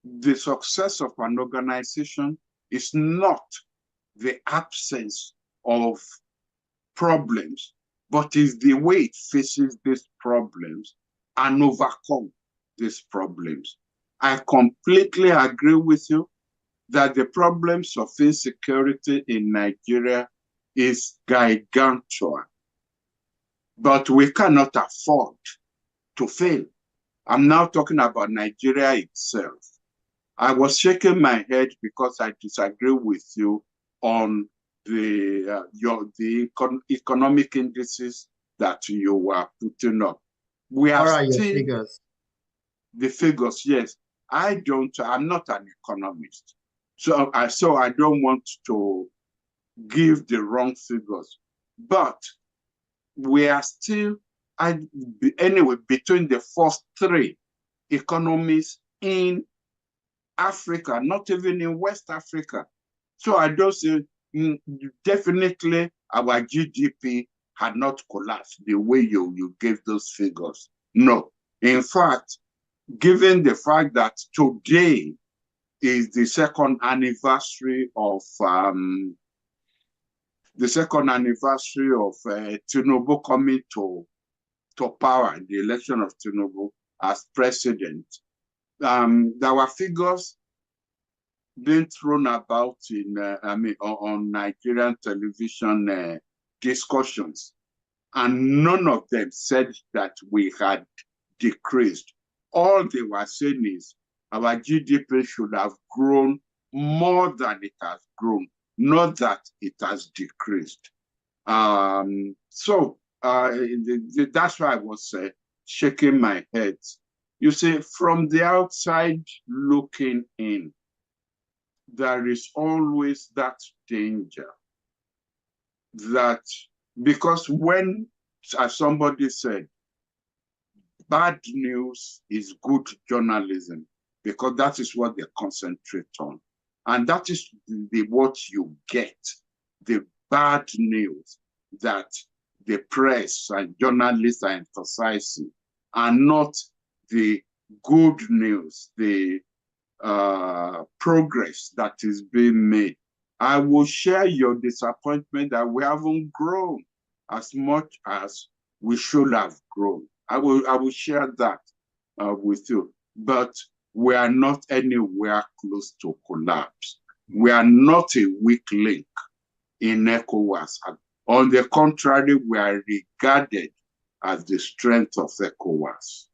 the success of an organization is not the absence of problems, but is the way it faces these problems and overcome these problems. I completely agree with you that the problems of insecurity in Nigeria is gargantuan, but we cannot afford to fail. I'm now talking about Nigeria itself. I was shaking my head because I disagree with you on the economic indices that you were putting up. We are What are still, your figures? The figures, yes. I'm not an economist. So I don't want to give the wrong figures. But we are still, anyway, between the first three economies in Africa, not even in West Africa. So I don't say, definitely our GDP had not collapsed the way you gave those figures. No. In fact, given the fact that today is the second anniversary of Tinubu coming to power, the election of Tinubu as president, there were figures being thrown about in on Nigerian television discussions, and none of them said that we had decreased. All they were saying is our GDP should have grown more than it has grown, not that it has decreased. So that's why I was shaking my head. You see, from the outside looking in, there is always that danger that, because when, as somebody said, bad news is good journalism, because that is what they concentrate on. And that is what you get, the bad news that the press and journalists are emphasizing, and not the good news, the progress that is being made. I will share your disappointment that we haven't grown as much as we should have grown. I will share that with you, but we are not anywhere close to collapse. We are not a weak link in ECOWAS. On the contrary, we are regarded as the strength of ECOWAS.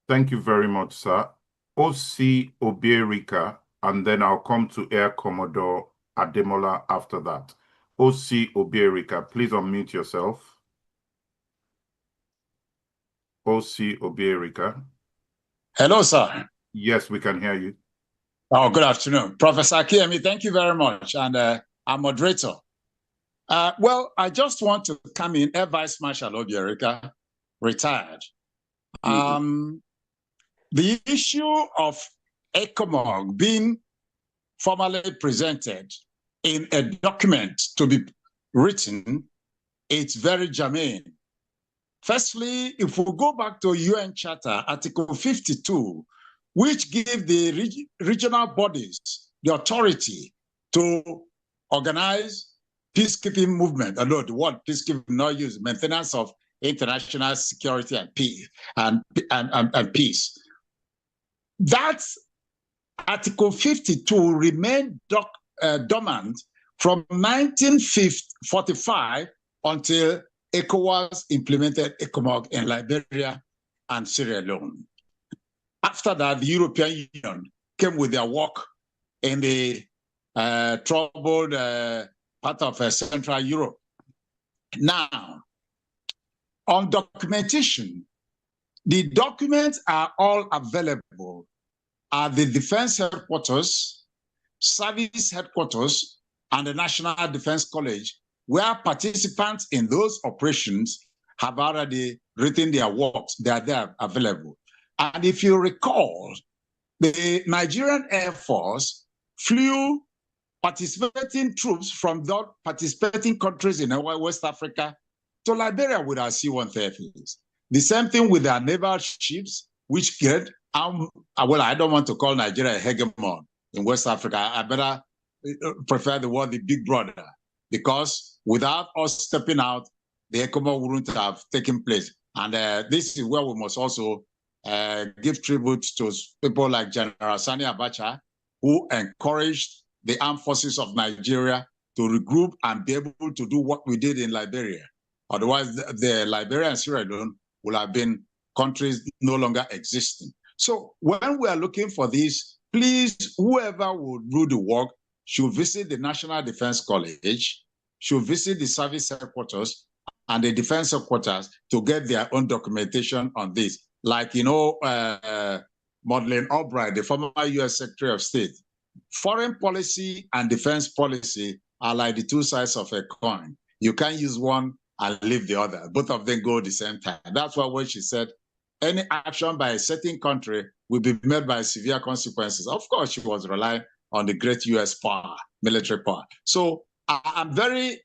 Thank you very much, sir. O.C. Obierika, and then I'll come to Air Commodore Ademola after that. O.C. Obierika, please unmute yourself. O.C. Obierika. Hello, sir. Yes, we can hear you. Oh, good afternoon. Professor Akinyemi, thank you very much. And our moderator. Well, I just want to come in. Air Vice Marshal Obierika, retired. The issue of ECOMOG being formally presented in a document to be written, it's very germane. Firstly, if we go back to UN Charter, Article 52, which gives the regional bodies the authority to organize peacekeeping movement, although the word peacekeeping not used, maintenance of international security and peace and peace. That Article 52 remained dormant from 1945 until ECOWAS implemented ECOMOG in Liberia and Sierra Leone. After that, the European Union came with their work in the troubled part of Central Europe. Now, on documentation, the documents are all available at the Defense Headquarters, Service Headquarters, and the National Defense College, where participants in those operations have already written their works. They are there available. And if you recall, the Nigerian Air Force flew participating troops from the participating countries in West Africa to Liberia with our C-130s. The same thing with our naval ships, which get, well, I don't want to call Nigeria a hegemon in West Africa. I better prefer the word the big brother, because without us stepping out, the ECOMOG wouldn't have taken place. And this is where we must also give tribute to people like General Sani Abacha, who encouraged the armed forces of Nigeria to regroup and be able to do what we did in Liberia. Otherwise, the Liberia and Sierra Leone will have been countries no longer existing. So when we are looking for this, please, whoever will do the work should visit the National Defense College, should visit the service headquarters and the defense headquarters to get their own documentation on this. Like, you know, Madeleine Albright, the former US Secretary of State, foreign policy and defense policy are like the two sides of a coin. You can't use one and leave the other. Both of them go at the same time. That's why when she said, any action by a certain country will be met by severe consequences. Of course, she was relying on the great US power, military power. So I'm very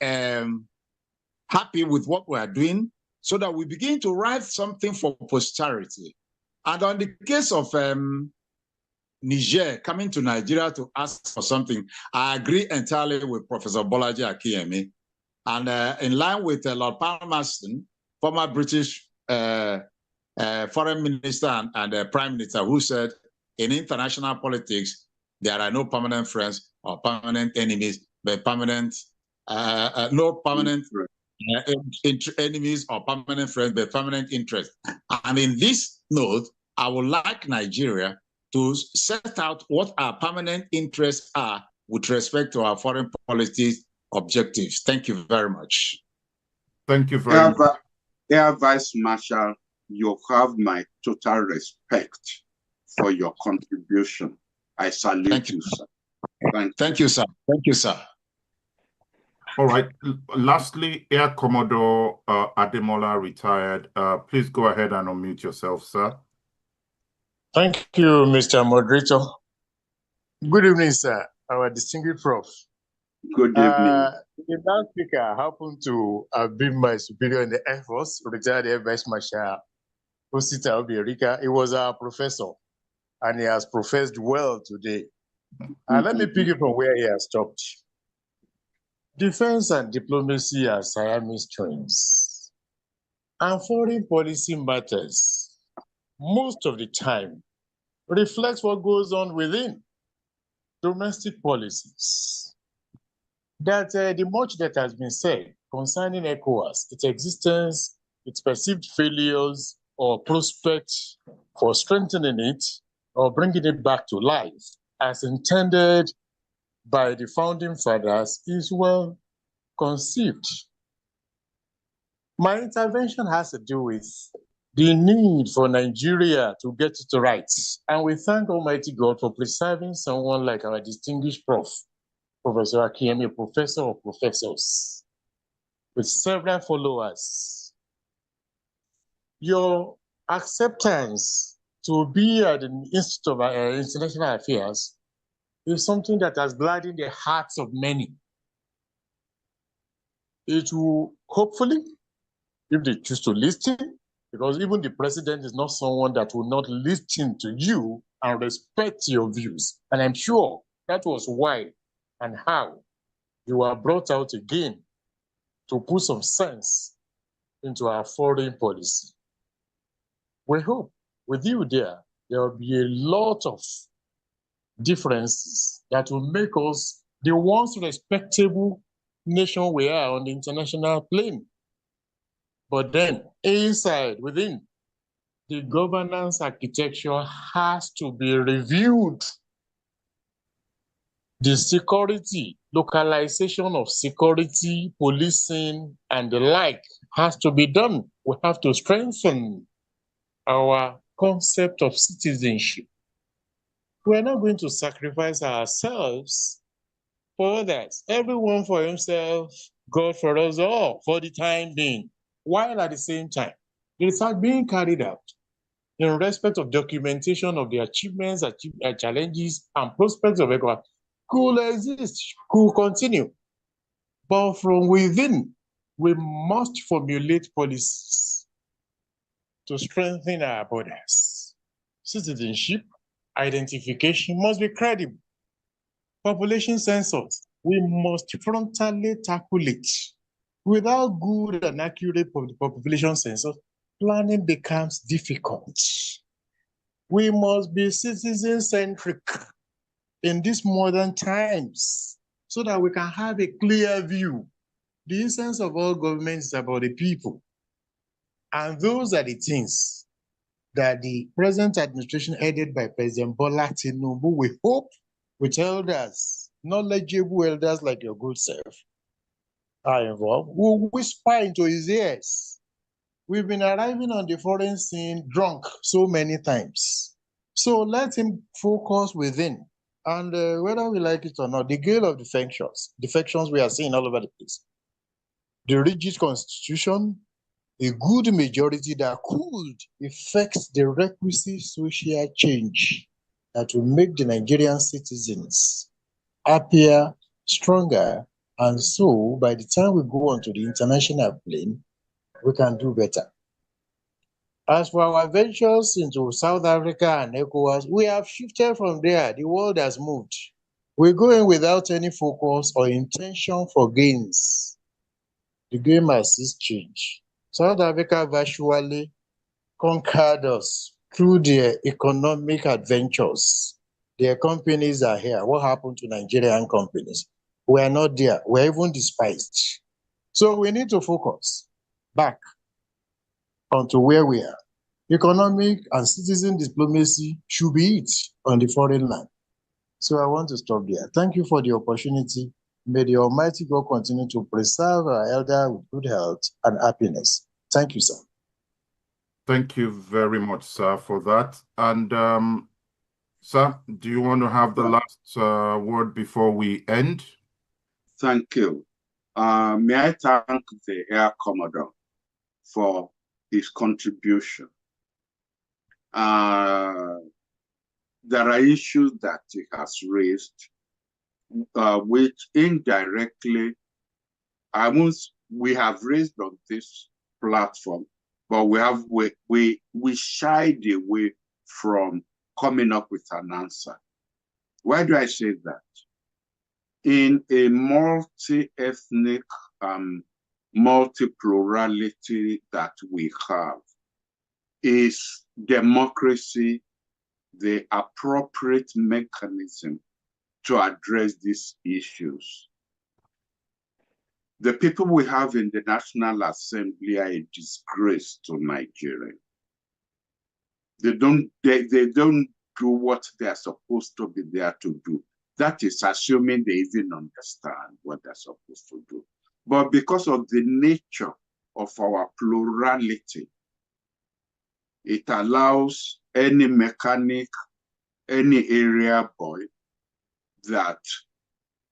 happy with what we are doing so that we begin to write something for posterity. And on the case of Niger coming to Nigeria to ask for something, I agree entirely with Professor Bolaji Akinyemi. And in line with Lord Palmerston, former British foreign minister and prime minister, who said, in international politics, there are no permanent friends or permanent enemies, but permanent, no permanent enemies or permanent friends, but permanent interests. And in this note, I would like Nigeria to set out what our permanent interests are with respect to our foreign policy objectives. Thank you very much. Thank you very much. Air Vice Marshal, you have my total respect for your contribution. I salute you, sir. Thank you, sir. Thank you, sir. All right. Lastly, Air Commodore Ademola, retired. Please go ahead and unmute yourself, sir. Thank you, Mr. Moderator. Good evening, sir. Our distinguished Prof. Good evening. The last speaker happened to have been my superior in the Air Force, retired Air Vice Marshal Osita Obiorika. He was our professor, and he has professed well today. Let me pick it from where he has stopped. Defense and diplomacy are Siamese twins, and foreign policy matters most of the time reflects what goes on within domestic policies. That the much that has been said concerning ECOWAS, its existence, its perceived failures or prospects for strengthening it or bringing it back to life as intended by the founding fathers is well conceived. My intervention has to do with the need for Nigeria to get it right. And we thank Almighty God for preserving someone like our distinguished Prof, Professor Akinyemi, professor of professors, with several followers. Your acceptance to be at the Institute of International Affairs is something that has gladdened the hearts of many it will hopefully, if they choose to listen, because even the president is not someone that will not listen to you and respect your views. And I'm sure that was why and how you were brought out again to put some sense into our foreign policy. We hope with you there will be a lot of differences that will make us the once respectable nation we are on the international plane. But then inside, within, the governance architecture has to be reviewed. The security, localization of security, policing, and the like has to be done. We have to strengthen our concept of citizenship. We're not going to sacrifice ourselves for others. Everyone for himself, God for us all, for the time being, while at the same time, the research being carried out in respect of documentation of the achievements, challenges, and prospects of ECOWAS could exist, could continue. But from within, we must formulate policies to strengthen our borders. Citizenship identification must be credible. Population census, we must frontally tackle it. Without good and accurate population census, planning becomes difficult. We must be citizen-centric in these modern times so that we can have a clear view. The essence of all governments is about the people. And those are the things that the present administration headed by President Bola Tinubu, we hope, with elders, knowledgeable elders like your good self, are involved, will whisper into his ears. We've been arriving on the foreign scene drunk so many times. So let him focus within. And whether we like it or not, the gale of defections we are seeing all over the place. The rigid constitution, a good majority that could effect the requisite social change that will make the Nigerian citizens happier, stronger, and so by the time we go onto the international plane, we can do better. As for our ventures into South Africa and ECOWAS, we have shifted from there. The world has moved. We're going without any focus or intention for gains. The game has since changed. South Africa virtually conquered us through their economic adventures. Their companies are here. What happened to Nigerian companies? We are not there. We're even despised. So we need to focus back onto where we are. Economic and citizen diplomacy should be it on the foreign land. So I want to stop there. Thank you for the opportunity. May the Almighty God continue to preserve our elder with good health and happiness. Thank you, sir. Thank you very much, sir, for that. And sir, do you want to have the last word before we end? Thank you. May I thank the Air Commodore for his contribution. There are issues that he has raised, which indirectly, we have raised on this platform, but we shied away from coming up with an answer. Why do I say that? In a multi-ethnic, multi-plurality that we have, is democracy the appropriate mechanism to address these issues? The people we have in the National Assembly are a disgrace to Nigeria. They don't do what they are supposed to be there to do. That is assuming they even understand what they're supposed to do. But because of the nature of our plurality, it allows any mechanic, any area boy that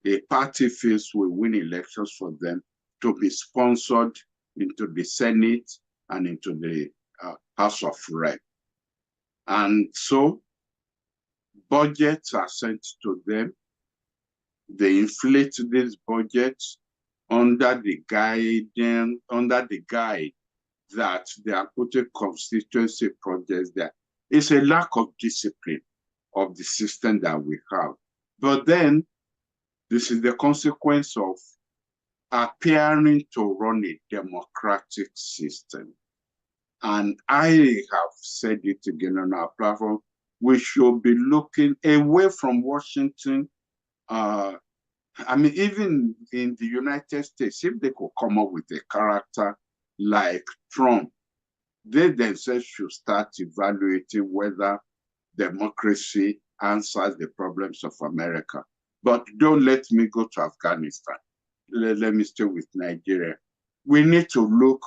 a party feels will win elections for them to be sponsored into the Senate and into the House of Rep. And so budgets are sent to them. They inflate these budgets under the guide that they are putting constituency projects there. It's a lack of discipline of the system that we have. But then this is the consequence of appearing to run a democratic system. And I have said it again on our platform, we should be looking away from Washington. I mean, even in the United States, if they could come up with a character like Trump, they themselves should start evaluating whether democracy answers the problems of America. But don't let me go to Afghanistan. Let me stay with Nigeria. We need to look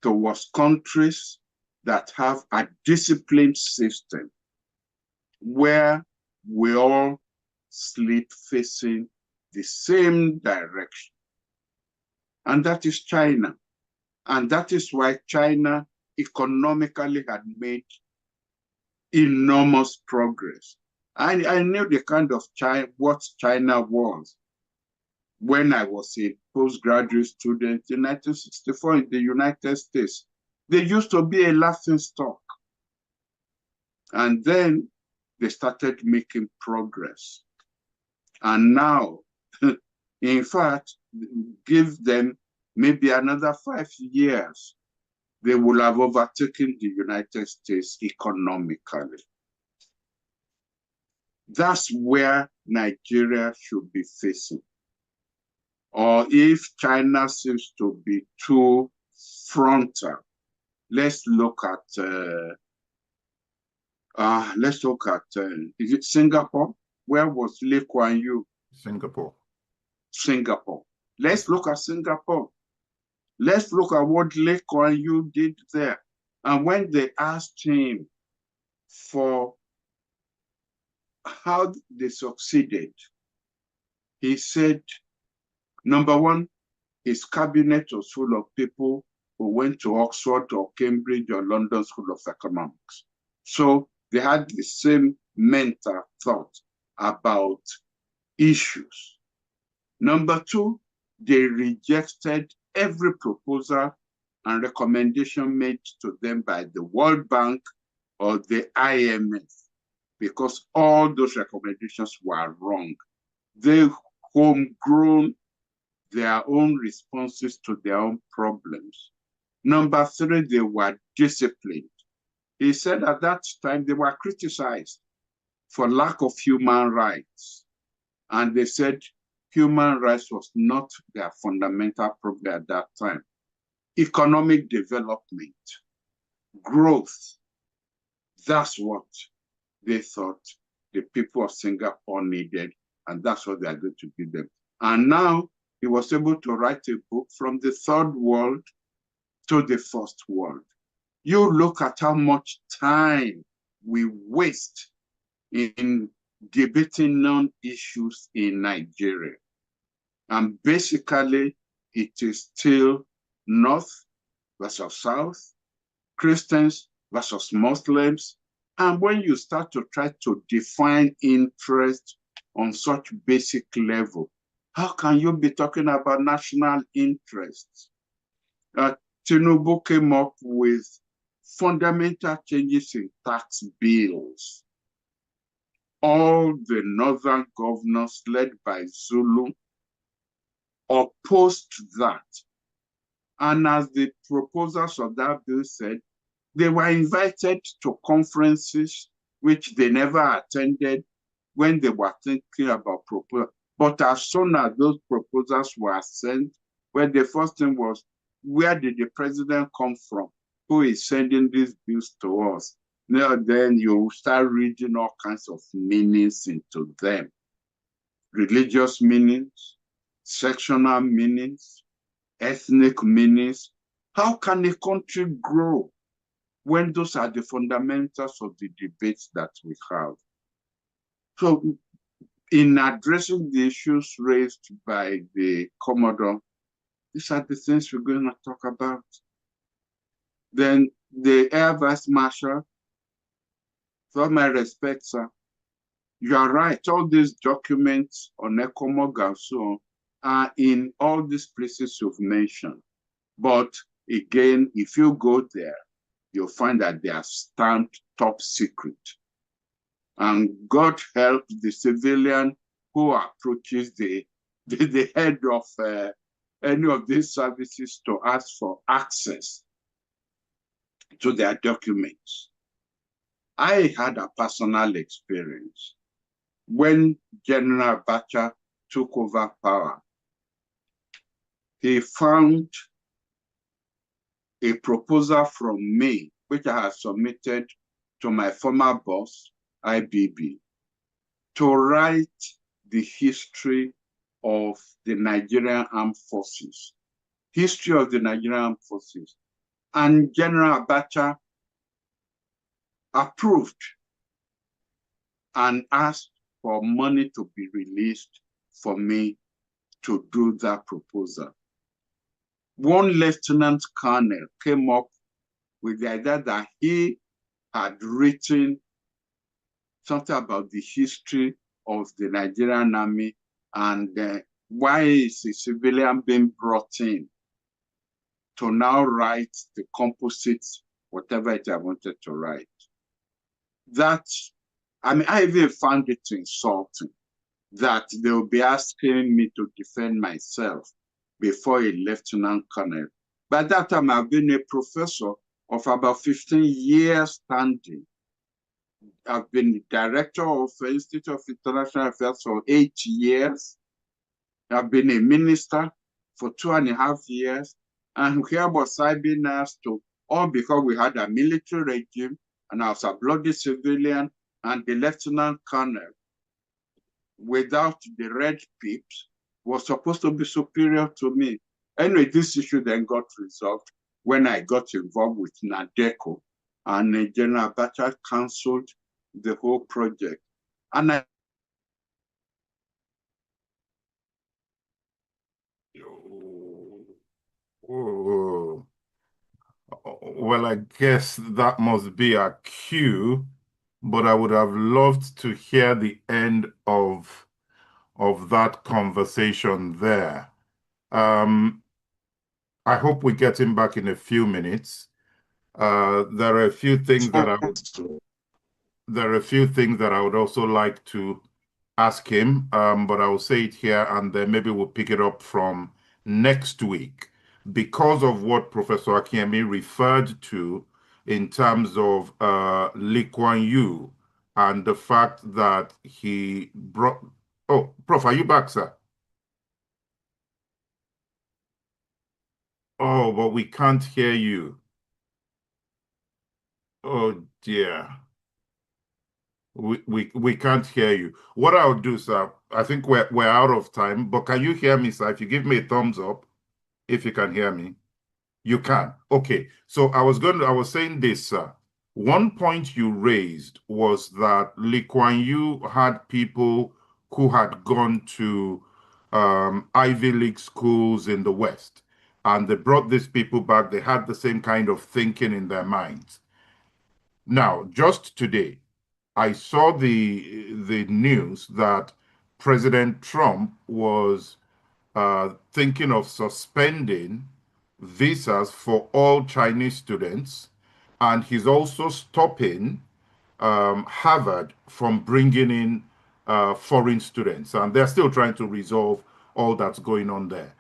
towards countries that have a disciplined system where we all sleep facing the same direction. And that is China. And that is why China economically had made enormous progress. I knew the kind of China, what China was when I was a postgraduate student in 1964 in the United States. They used to be a laughing stock. And then they started making progress. And now, in fact, give them maybe another 5 years, they will have overtaken the United States economically. That's where Nigeria should be facing. Or if China seems to be too frontal, let's look at is it Singapore? Where was Lee Kuan Yew? Singapore. Let's look at Singapore. Let's look at what Lee Kuan Yew did there. And when they asked him for how they succeeded, he said, number one, his cabinet was full of people who went to Oxford or Cambridge or London School of Economics. So they had the same mental thought about issues. Number two, they rejected every proposal and recommendation made to them by the World Bank or the IMF, because all those recommendations were wrong. They homegrown their own responses to their own problems. Number three, they were disciplined. He said at that time they were criticized for lack of human rights. And they said human rights was not their fundamental problem at that time. Economic development, growth, that's what they thought the people of Singapore needed, and that's what they are going to give them. And now he was able to write a book from the third world to the first world. You look at how much time we waste in debating non-issues in Nigeria. And basically, it is still North versus South, Christians versus Muslims. And when you start to try to define interest on such basic level, how can you be talking about national interests? Tinubu came up with fundamental changes in tax bills. All the northern governors led by Zulu opposed that. And as the proposals of that bill said, they were invited to conferences which they never attended when they were thinking about proposals. But as soon as those proposals were sent, well, the first thing was, where did the president come from? Who is sending these bills to us? Now, then you start reading all kinds of meanings into them. Religious meanings, sectional meanings, ethnic meanings. How can a country grow when those are the fundamentals of the debates that we have? So in addressing the issues raised by the Commodore, these are the things we're going to talk about. Then the Air Vice Marshal, for my respect, sir, you are right. All these documents on ECOMOG and so on, are in all these places you've mentioned. But again, if you go there, you'll find that they are stamped top secret. And God help the civilian who approaches the head of any of these services to ask for access to their documents. I had a personal experience when General Abacha took over power. He found a proposal from me, which I had submitted to my former boss, IBB, to write the history of the Nigerian Armed Forces, history of the Nigerian Armed Forces. And General Abacha approved and asked for money to be released for me to do that proposal. One lieutenant colonel came up with the idea that he had written something about the history of the Nigerian army and why is a civilian being brought in to now write the composite, whatever it I wanted to write. That, I mean, I even found it insulting that they will be asking me to defend myself before a lieutenant colonel. By that time, I've been a professor of about 15 years standing. I've been the director of the Institute of International Affairs for 8 years. I've been a minister for 2.5 years. And here was I being asked to, all because we had a military regime and I was a bloody civilian and the lieutenant colonel, without the red pips, was supposed to be superior to me. Anyway, this issue then got resolved when I got involved with NADECO, and General Abacha canceled the whole project. And I Oh, well, I guess that must be a cue, but I would have loved to hear the end of that conversation there. I hope we get him back in a few minutes. There are a few things that I would also like to ask him, but I will say it here and then maybe we'll pick it up from next week. Because of what Professor Akinyemi referred to in terms of Lee Kuan Yew and the fact that he brought... Oh, Prof, are you back, sir? Oh, but we can't hear you. Oh, dear. We can't hear you. What I'll do, sir, I think we're out of time, but can you hear me, sir? If you give me a thumbs up, if you can hear me. You can. Okay. So I was saying this, sir. One point you raised was that Lee Kuan Yew had people who had gone to Ivy League schools in the West, and they brought these people back. They had the same kind of thinking in their minds. Now, just today, I saw the news that President Trump was thinking of suspending visas for all Chinese students, and he's also stopping Harvard from bringing in foreign students, and they're still trying to resolve all that's going on there.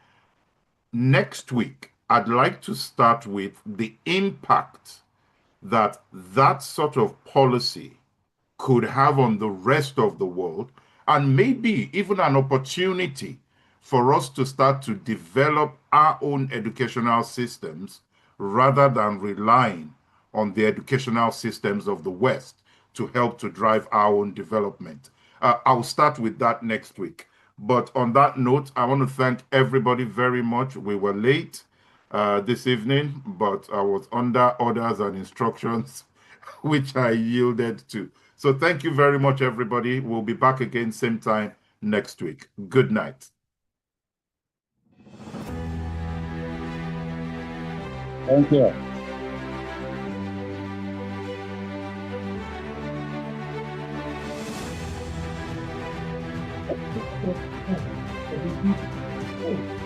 Next week, I'd like to start with the impact that that sort of policy could have on the rest of the world, and maybe even an opportunity for us to start to develop our own educational systems rather than relying on the educational systems of the West to help to drive our own development. I'll start with that next week. But on that note, I want to thank everybody very much. We were late this evening, but I was under orders and instructions, which I yielded to. So thank you very much, everybody. We'll be back again same time next week. Good night. Thank you. soon.